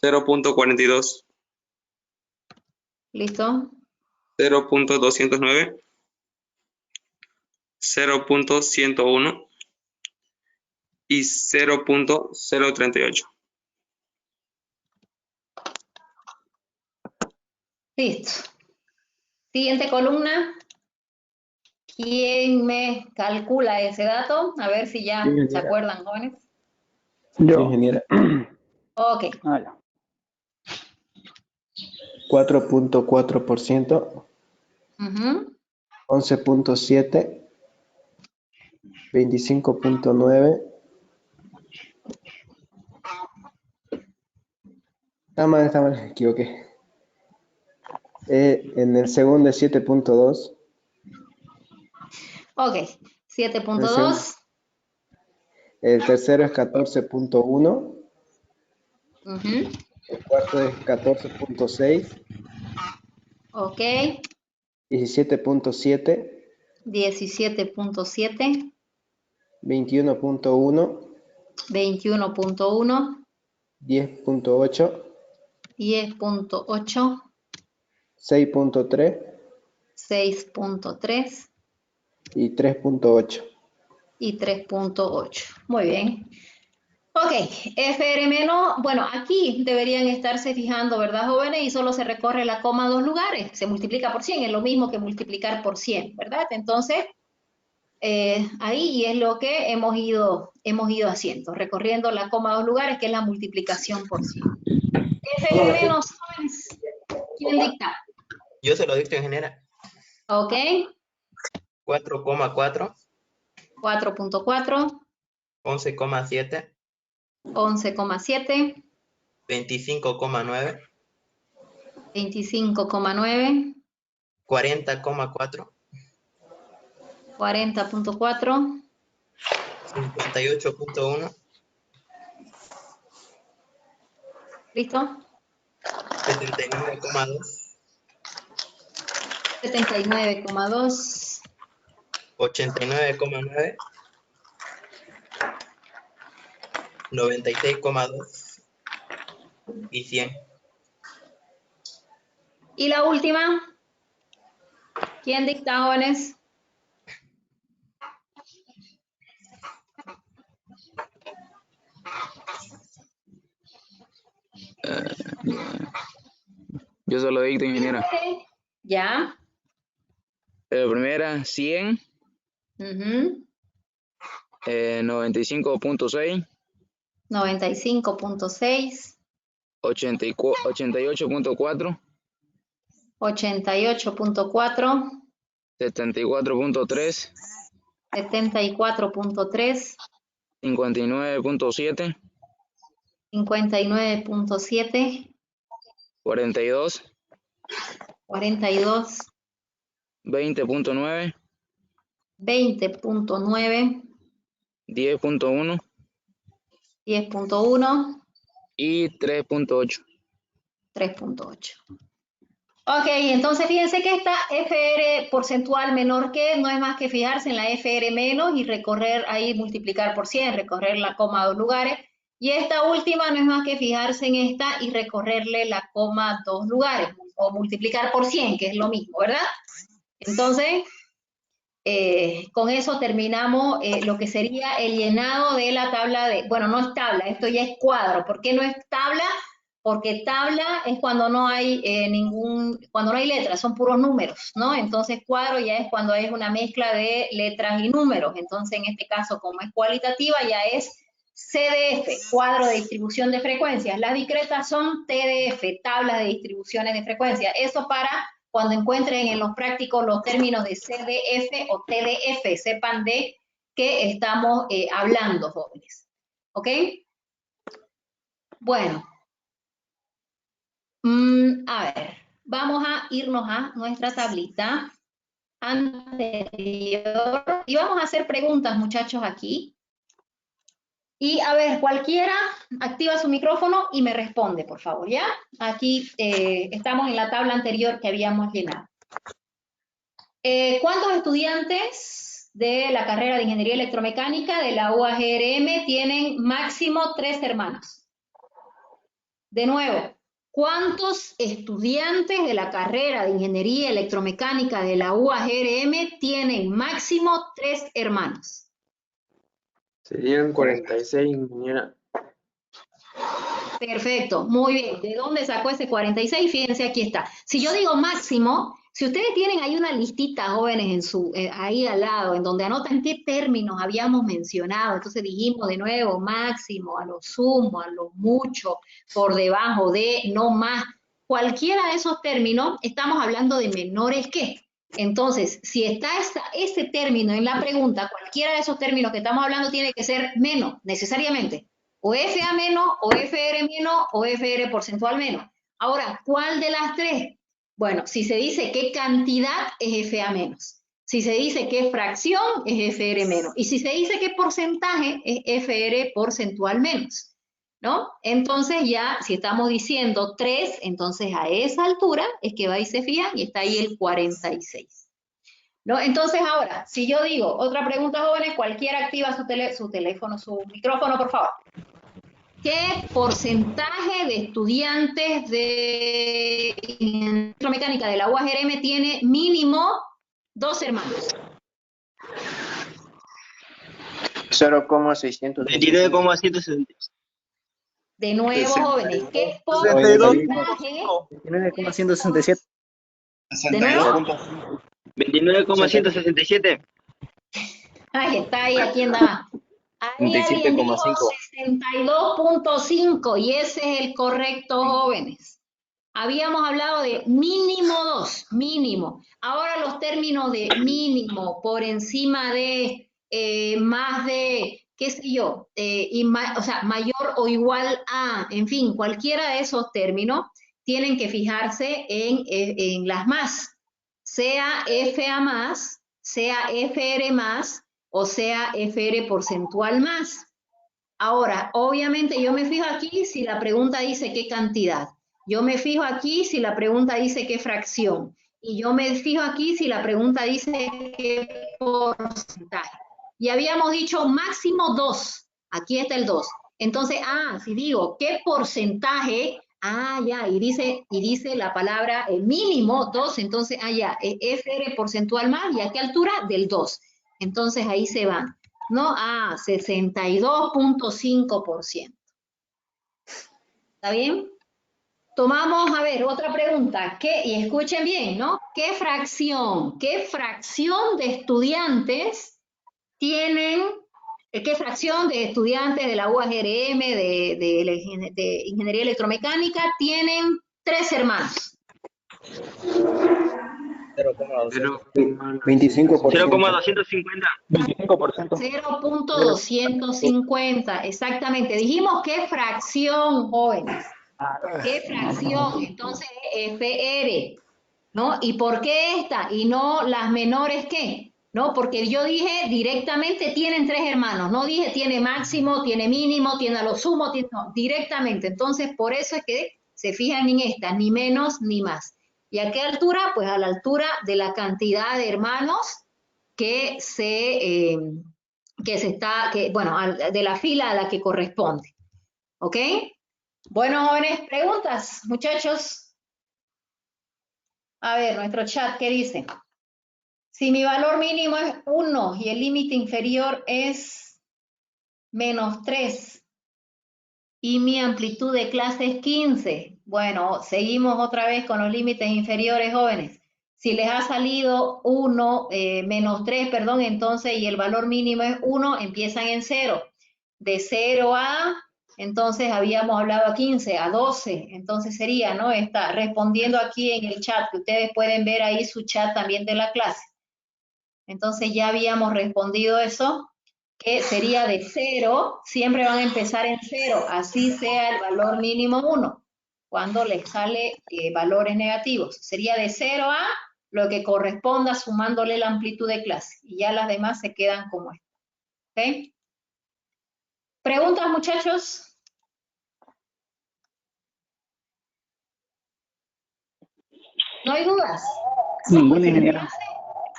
0,42. Listo. 0,209. 0,101 y 0,038. Listo. Siguiente columna. ¿Quién me calcula ese dato? A ver si ya se acuerdan, jóvenes. Yo. Ingeniera. Ok. Ya. 4.4%, 11.7, 25.9. Está mal, me equivoqué. En el segundo es 7.2. Ok. 7.2. El tercero es 14.1. El cuarto es 14.6. Ok. 17.7. 17.7. 21.1. 21.1. 10.8. 10.8. 6.3. 6.3. Y 3.8. Y 3.8. Muy bien. Ok, FR menos, bueno, aquí deberían estarse fijando, ¿verdad, jóvenes? Y solo se recorre la coma 2 lugares, se multiplica por 100, es lo mismo que multiplicar por 100, ¿verdad? Entonces, ahí y es lo que hemos ido haciendo, recorriendo la coma 2 lugares, que es la multiplicación por 100. FR menos, jóvenes, ¿quién dicta? Yo se lo dicto, ingeniera. Ok, 4,4, 4.4, 11,7, 11,7, 25,9, 25,9, 40,4, 40.4, 58,1, ¿listo? 79,2, 79,2, 89,9, 96,2 y 100. y la última, ¿quién dicta, jóvenes? Yo se lo dicto, ingeniera. Ya. La primera, 100, Ujú. 95.6, 95.6, 88.4, 88.4, 74.3, 74.3, 59.7, 59.7, 42, 42, 20.9, 20.9, 10.1 10.1, y 3.8. 3.8. Ok, entonces fíjense que esta FR porcentual menor que no es más que fijarse en la FR menos y recorrer ahí, multiplicar por 100, recorrer la coma 2 lugares. Y esta última no es más que fijarse en esta y recorrerle la coma 2 lugares, o multiplicar por 100, que es lo mismo, ¿verdad? Entonces, con eso terminamos lo que sería el llenado de la tabla de, bueno, no es tabla, esto ya es cuadro. ¿Por qué no es tabla? Porque tabla es cuando no hay cuando no hay letras, son puros números, ¿no? Entonces cuadro ya es cuando es una mezcla de letras y números. Entonces en este caso, como es cualitativa, ya es CDF, cuadro de distribución de frecuencias. Las discretas son TDF, tablas de distribuciones de frecuencia. Eso para cuando encuentren en los prácticos los términos de CDF o TDF, sepan de qué estamos hablando, jóvenes. ¿Ok? Bueno. A ver, vamos a irnos a nuestra tablita anterior y vamos a hacer preguntas, muchachos, aquí. Y a ver, cualquiera activa su micrófono y me responde, por favor, ¿ya? Aquí estamos en la tabla anterior que habíamos llenado. ¿Cuántos estudiantes de la carrera de Ingeniería Electromecánica de la UAGRM tienen máximo 3 hermanos? De nuevo, ¿cuántos estudiantes de la carrera de Ingeniería Electromecánica de la UAGRM tienen máximo 3 hermanos? Serían 46, ingeniera. Perfecto, muy bien. ¿De dónde sacó ese 46? Fíjense, aquí está. Si yo digo máximo, si ustedes tienen ahí una listita, jóvenes, ahí al lado, en donde anotan qué términos habíamos mencionado, entonces dijimos de nuevo máximo, a lo sumo, a lo mucho, por debajo de, no más. Cualquiera de esos términos, estamos hablando de menores que. Entonces, si está ese término en la pregunta, cualquiera de esos términos que estamos hablando tiene que ser menos, necesariamente. O FA menos, o FR menos, o FR porcentual menos. Ahora, ¿cuál de las tres? Bueno, si se dice qué cantidad es FA menos. Si se dice qué fracción es FR menos. Y si se dice qué porcentaje es FR porcentual menos, ¿no? Entonces ya, si estamos diciendo 3, entonces a esa altura es que va y se fijan y está ahí el 46. ¿No? Entonces ahora, si yo digo, otra pregunta, jóvenes, cualquiera activa su teléfono, su micrófono, por favor. ¿Qué porcentaje de estudiantes de electromecánica de la UAGRM tiene mínimo 2 hermanos? 0,600. 29,160. De nuevo, jóvenes, ¿qué 62.5. porcentaje? 29,167. De nuevo. 29,167. Ahí está, ahí, aquí andaba. Ahí alguien dijo 62.5 y ese es el correcto, jóvenes. Habíamos hablado de mínimo 2, mínimo. Ahora los términos de mínimo, por encima de, más de, qué sé yo, o sea, mayor o igual a, en fin, cualquiera de esos términos, tienen que fijarse en las más, sea FA más, sea FR más, o sea FR porcentual más. Ahora, obviamente yo me fijo aquí si la pregunta dice qué cantidad. Yo me fijo aquí si la pregunta dice qué fracción. Y yo me fijo aquí si la pregunta dice qué porcentaje. Y habíamos dicho máximo 2. Aquí está el 2. Entonces, si digo qué porcentaje, ya, y dice la palabra el mínimo 2, entonces, ya, FR porcentual más, ¿y a qué altura? Del 2. Entonces ahí se van, ¿no? 62.5%. ¿Está bien? Tomamos, a ver, otra pregunta. Y escuchen bien, ¿no? ¿Qué fracción de estudiantes tienen, qué fracción de estudiantes de la UAGRM, de Ingeniería Electromecánica, tienen 3 hermanos? 25%. 0,250. 25%. 0.250, exactamente. Dijimos qué fracción, jóvenes. ¿Qué fracción? Entonces, FR, ¿no? ¿Y por qué esta? Y no las menores, ¿qué? ¿No? Porque yo dije directamente tienen 3 hermanos. No dije tiene máximo, tiene mínimo, tiene a lo sumo, no, directamente. Entonces, por eso es que se fijan en esta, ni menos ni más. ¿Y a qué altura? Pues a la altura de la cantidad de hermanos que bueno, de la fila a la que corresponde. ¿Ok? Bueno, jóvenes, preguntas, muchachos. A ver, nuestro chat, ¿qué dice? Si mi valor mínimo es 1 y el límite inferior es -3 y mi amplitud de clase es 15, bueno, seguimos otra vez con los límites inferiores, jóvenes. Si les ha salido 3, perdón, entonces, y el valor mínimo es 1, empiezan en 0. De 0 a, entonces habíamos hablado a 15, a 12, entonces sería, ¿no? Está respondiendo aquí en el chat, que ustedes pueden ver ahí su chat también de la clase. Entonces ya habíamos respondido eso, que sería de 0, siempre van a empezar en 0, así sea el valor mínimo 1, cuando les sale valores negativos. Sería de 0 a lo que corresponda sumándole la amplitud de clase, y ya las demás se quedan como esto. ¿Ok? ¿Preguntas, muchachos? ¿No hay dudas? Ninguna, ingeniera.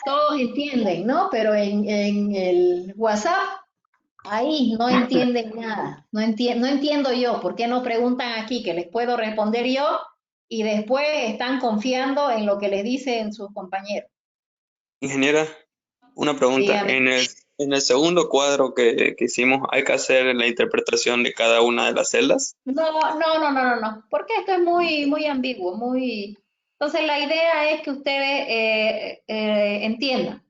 Todos entienden, ¿no? Pero en el WhatsApp, ahí no entienden nada. No entiendo yo. ¿Por qué no preguntan aquí que les puedo responder yo y después están confiando en lo que les dicen sus compañeros? Ingeniera, una pregunta. Dígame. En el segundo cuadro que hicimos, ¿hay que hacer la interpretación de cada una de las celdas? No, porque esto es muy ambiguo, muy... Entonces la idea es que ustedes entiendan.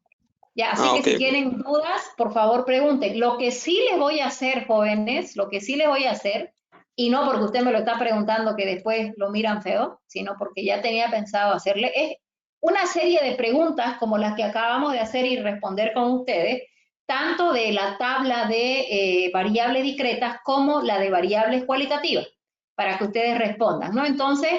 Ya, así que ok. si tienen dudas, por favor pregunten. Lo que sí les voy a hacer, jóvenes, lo que sí les voy a hacer, y no porque usted me lo está preguntando que después lo miran feo, sino porque ya tenía pensado hacerle, es una serie de preguntas como las que acabamos de hacer y responder con ustedes, tanto de la tabla de variables discretas como la de variables cualitativas, para que ustedes respondan, ¿no? Entonces,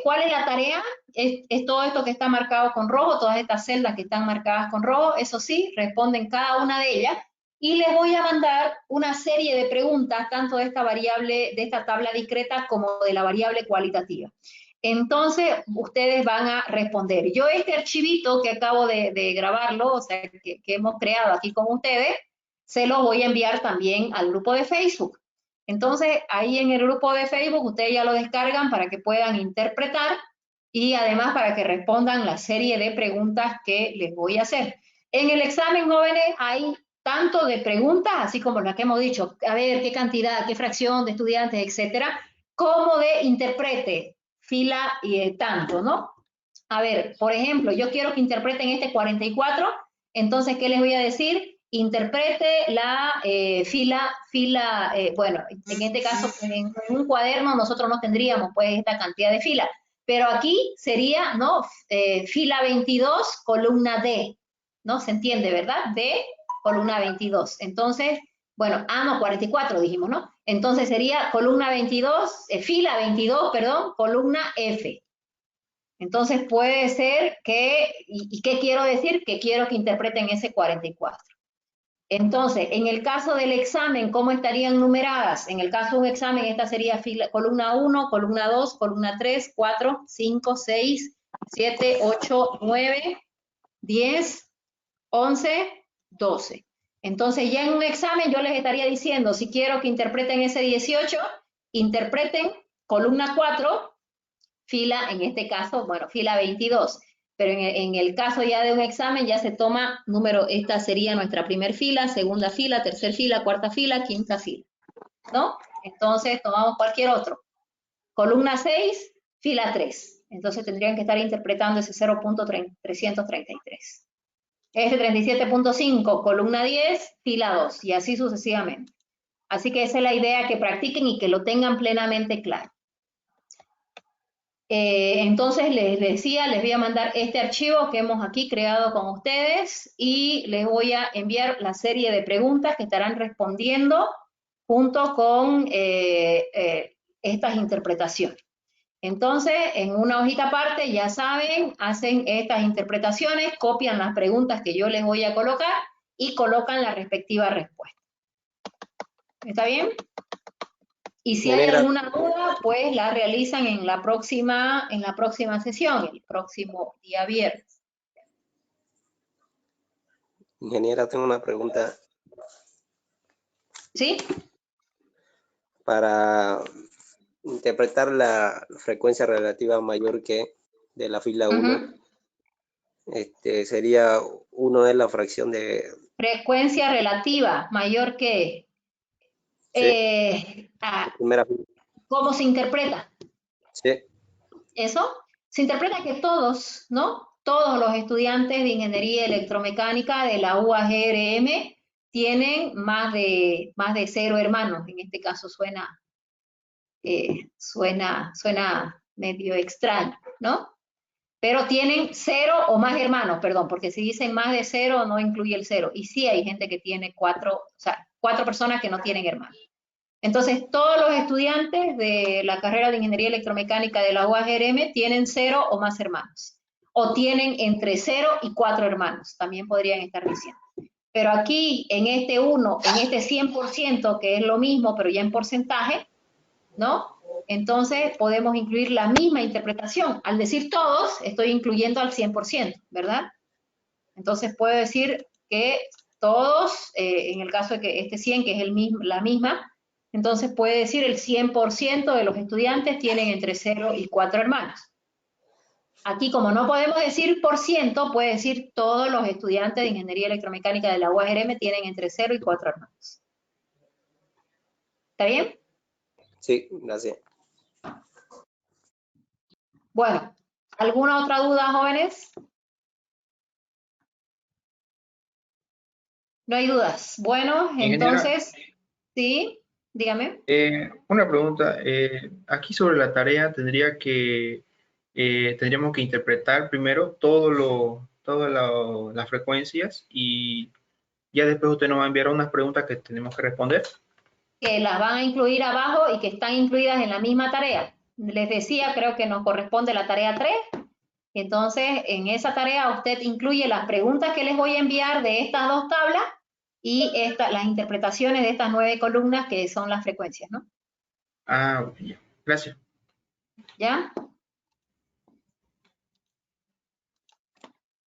¿cuál es la tarea? Es todo esto que está marcado con rojo, todas estas celdas que están marcadas con rojo, eso sí, responden cada una de ellas, y les voy a mandar una serie de preguntas, tanto de esta variable, de esta tabla discreta, como de la variable cualitativa. Entonces, ustedes van a responder. Yo este archivito que acabo de grabarlo, o sea, que hemos creado aquí con ustedes, se lo voy a enviar también al grupo de Facebook. Entonces, ahí en el grupo de Facebook, ustedes ya lo descargan para que puedan interpretar y además para que respondan la serie de preguntas que les voy a hacer. En el examen, jóvenes, hay tanto de preguntas, así como las que hemos dicho, a ver qué cantidad, qué fracción de estudiantes, etcétera, como de interprete, fila y tanto, ¿no? A ver, por ejemplo, yo quiero que interpreten este 44, entonces, ¿qué les voy a decir? Interprete la bueno, en este caso, en un cuaderno nosotros no tendríamos pues esta cantidad de filas, pero aquí sería, ¿no? Fila 22, columna D, ¿no? ¿Se entiende, verdad? D, columna 22. Entonces, bueno, no, 44 dijimos, ¿no? Entonces sería columna 22, fila 22, perdón, columna F. Entonces puede ser que, ¿y qué quiero decir? Que quiero que interpreten ese 44. Entonces, en el caso del examen, ¿cómo estarían numeradas? En el caso de un examen, esta sería columna 1, columna 2, columna 3, 4, 5, 6, 7, 8, 9, 10, 11, 12. Entonces, ya en un examen yo les estaría diciendo, si quiero que interpreten ese 18, interpreten columna 4, fila, en este caso, bueno, fila 22. Pero en el caso ya de un examen ya se toma número, esta sería nuestra primer fila, segunda fila, tercer fila, cuarta fila, quinta fila, ¿no? Entonces tomamos cualquier otro. Columna 6, fila 3. Entonces tendrían que estar interpretando ese 0.333. Este 37.5, columna 10, fila 2, y así sucesivamente. Así que esa es la idea, que practiquen y que lo tengan plenamente claro. Entonces les decía, les voy a mandar este archivo que hemos aquí creado con ustedes y les voy a enviar la serie de preguntas que estarán respondiendo junto con estas interpretaciones. Entonces, en una hojita aparte, ya saben, hacen estas interpretaciones, copian las preguntas que yo les voy a colocar y colocan la respectiva respuesta. ¿Está bien? Y si hay alguna duda, pues la realizan en la próxima sesión, el próximo día viernes. Ingeniera, tengo una pregunta. ¿Sí? Para interpretar la frecuencia relativa mayor que de la fila 1, sería 1 es la fracción de... Frecuencia relativa mayor que... Sí. Primera fila. ¿Cómo se interpreta? Sí. Eso se interpreta que todos, ¿no? Todos los estudiantes de Ingeniería Electromecánica de la UAGRM tienen más de 0 hermanos. En este caso suena medio extraño, ¿no? Pero tienen 0 o más hermanos, perdón, porque si dicen más de 0 no incluye el 0. Y sí hay gente que tiene 4 personas que no tienen hermanos. Entonces, todos los estudiantes de la carrera de Ingeniería Electromecánica de la UAGRM tienen 0 o más hermanos. O tienen entre 0 y 4 hermanos, también podrían estar diciendo. Pero aquí, en este 100%, que es lo mismo, pero ya en porcentaje, ¿no? Entonces, podemos incluir la misma interpretación. Al decir todos, estoy incluyendo al 100%, ¿verdad? Entonces, puedo decir que todos, en el caso de que este 100, que es la misma, entonces puede decir el 100% de los estudiantes tienen entre 0 y 4 hermanos. Aquí, como no podemos decir por ciento, puede decir todos los estudiantes de Ingeniería Electromecánica de la UAGRM tienen entre 0 y 4 hermanos. ¿Está bien? Sí, gracias. Bueno, ¿alguna otra duda, jóvenes? No hay dudas. Bueno, entonces, sí, dígame. Una pregunta. Aquí sobre la tarea tendríamos que interpretar primero todas las frecuencias y ya después usted nos va a enviar unas preguntas que tenemos que responder. Que las van a incluir abajo y que están incluidas en la misma tarea. Les decía, creo que nos corresponde la tarea 3. Entonces, en esa tarea usted incluye las preguntas que les voy a enviar de estas 2 tablas y las interpretaciones de estas 9 columnas que son las frecuencias, ¿no? Ah, ya. Gracias. ¿Ya?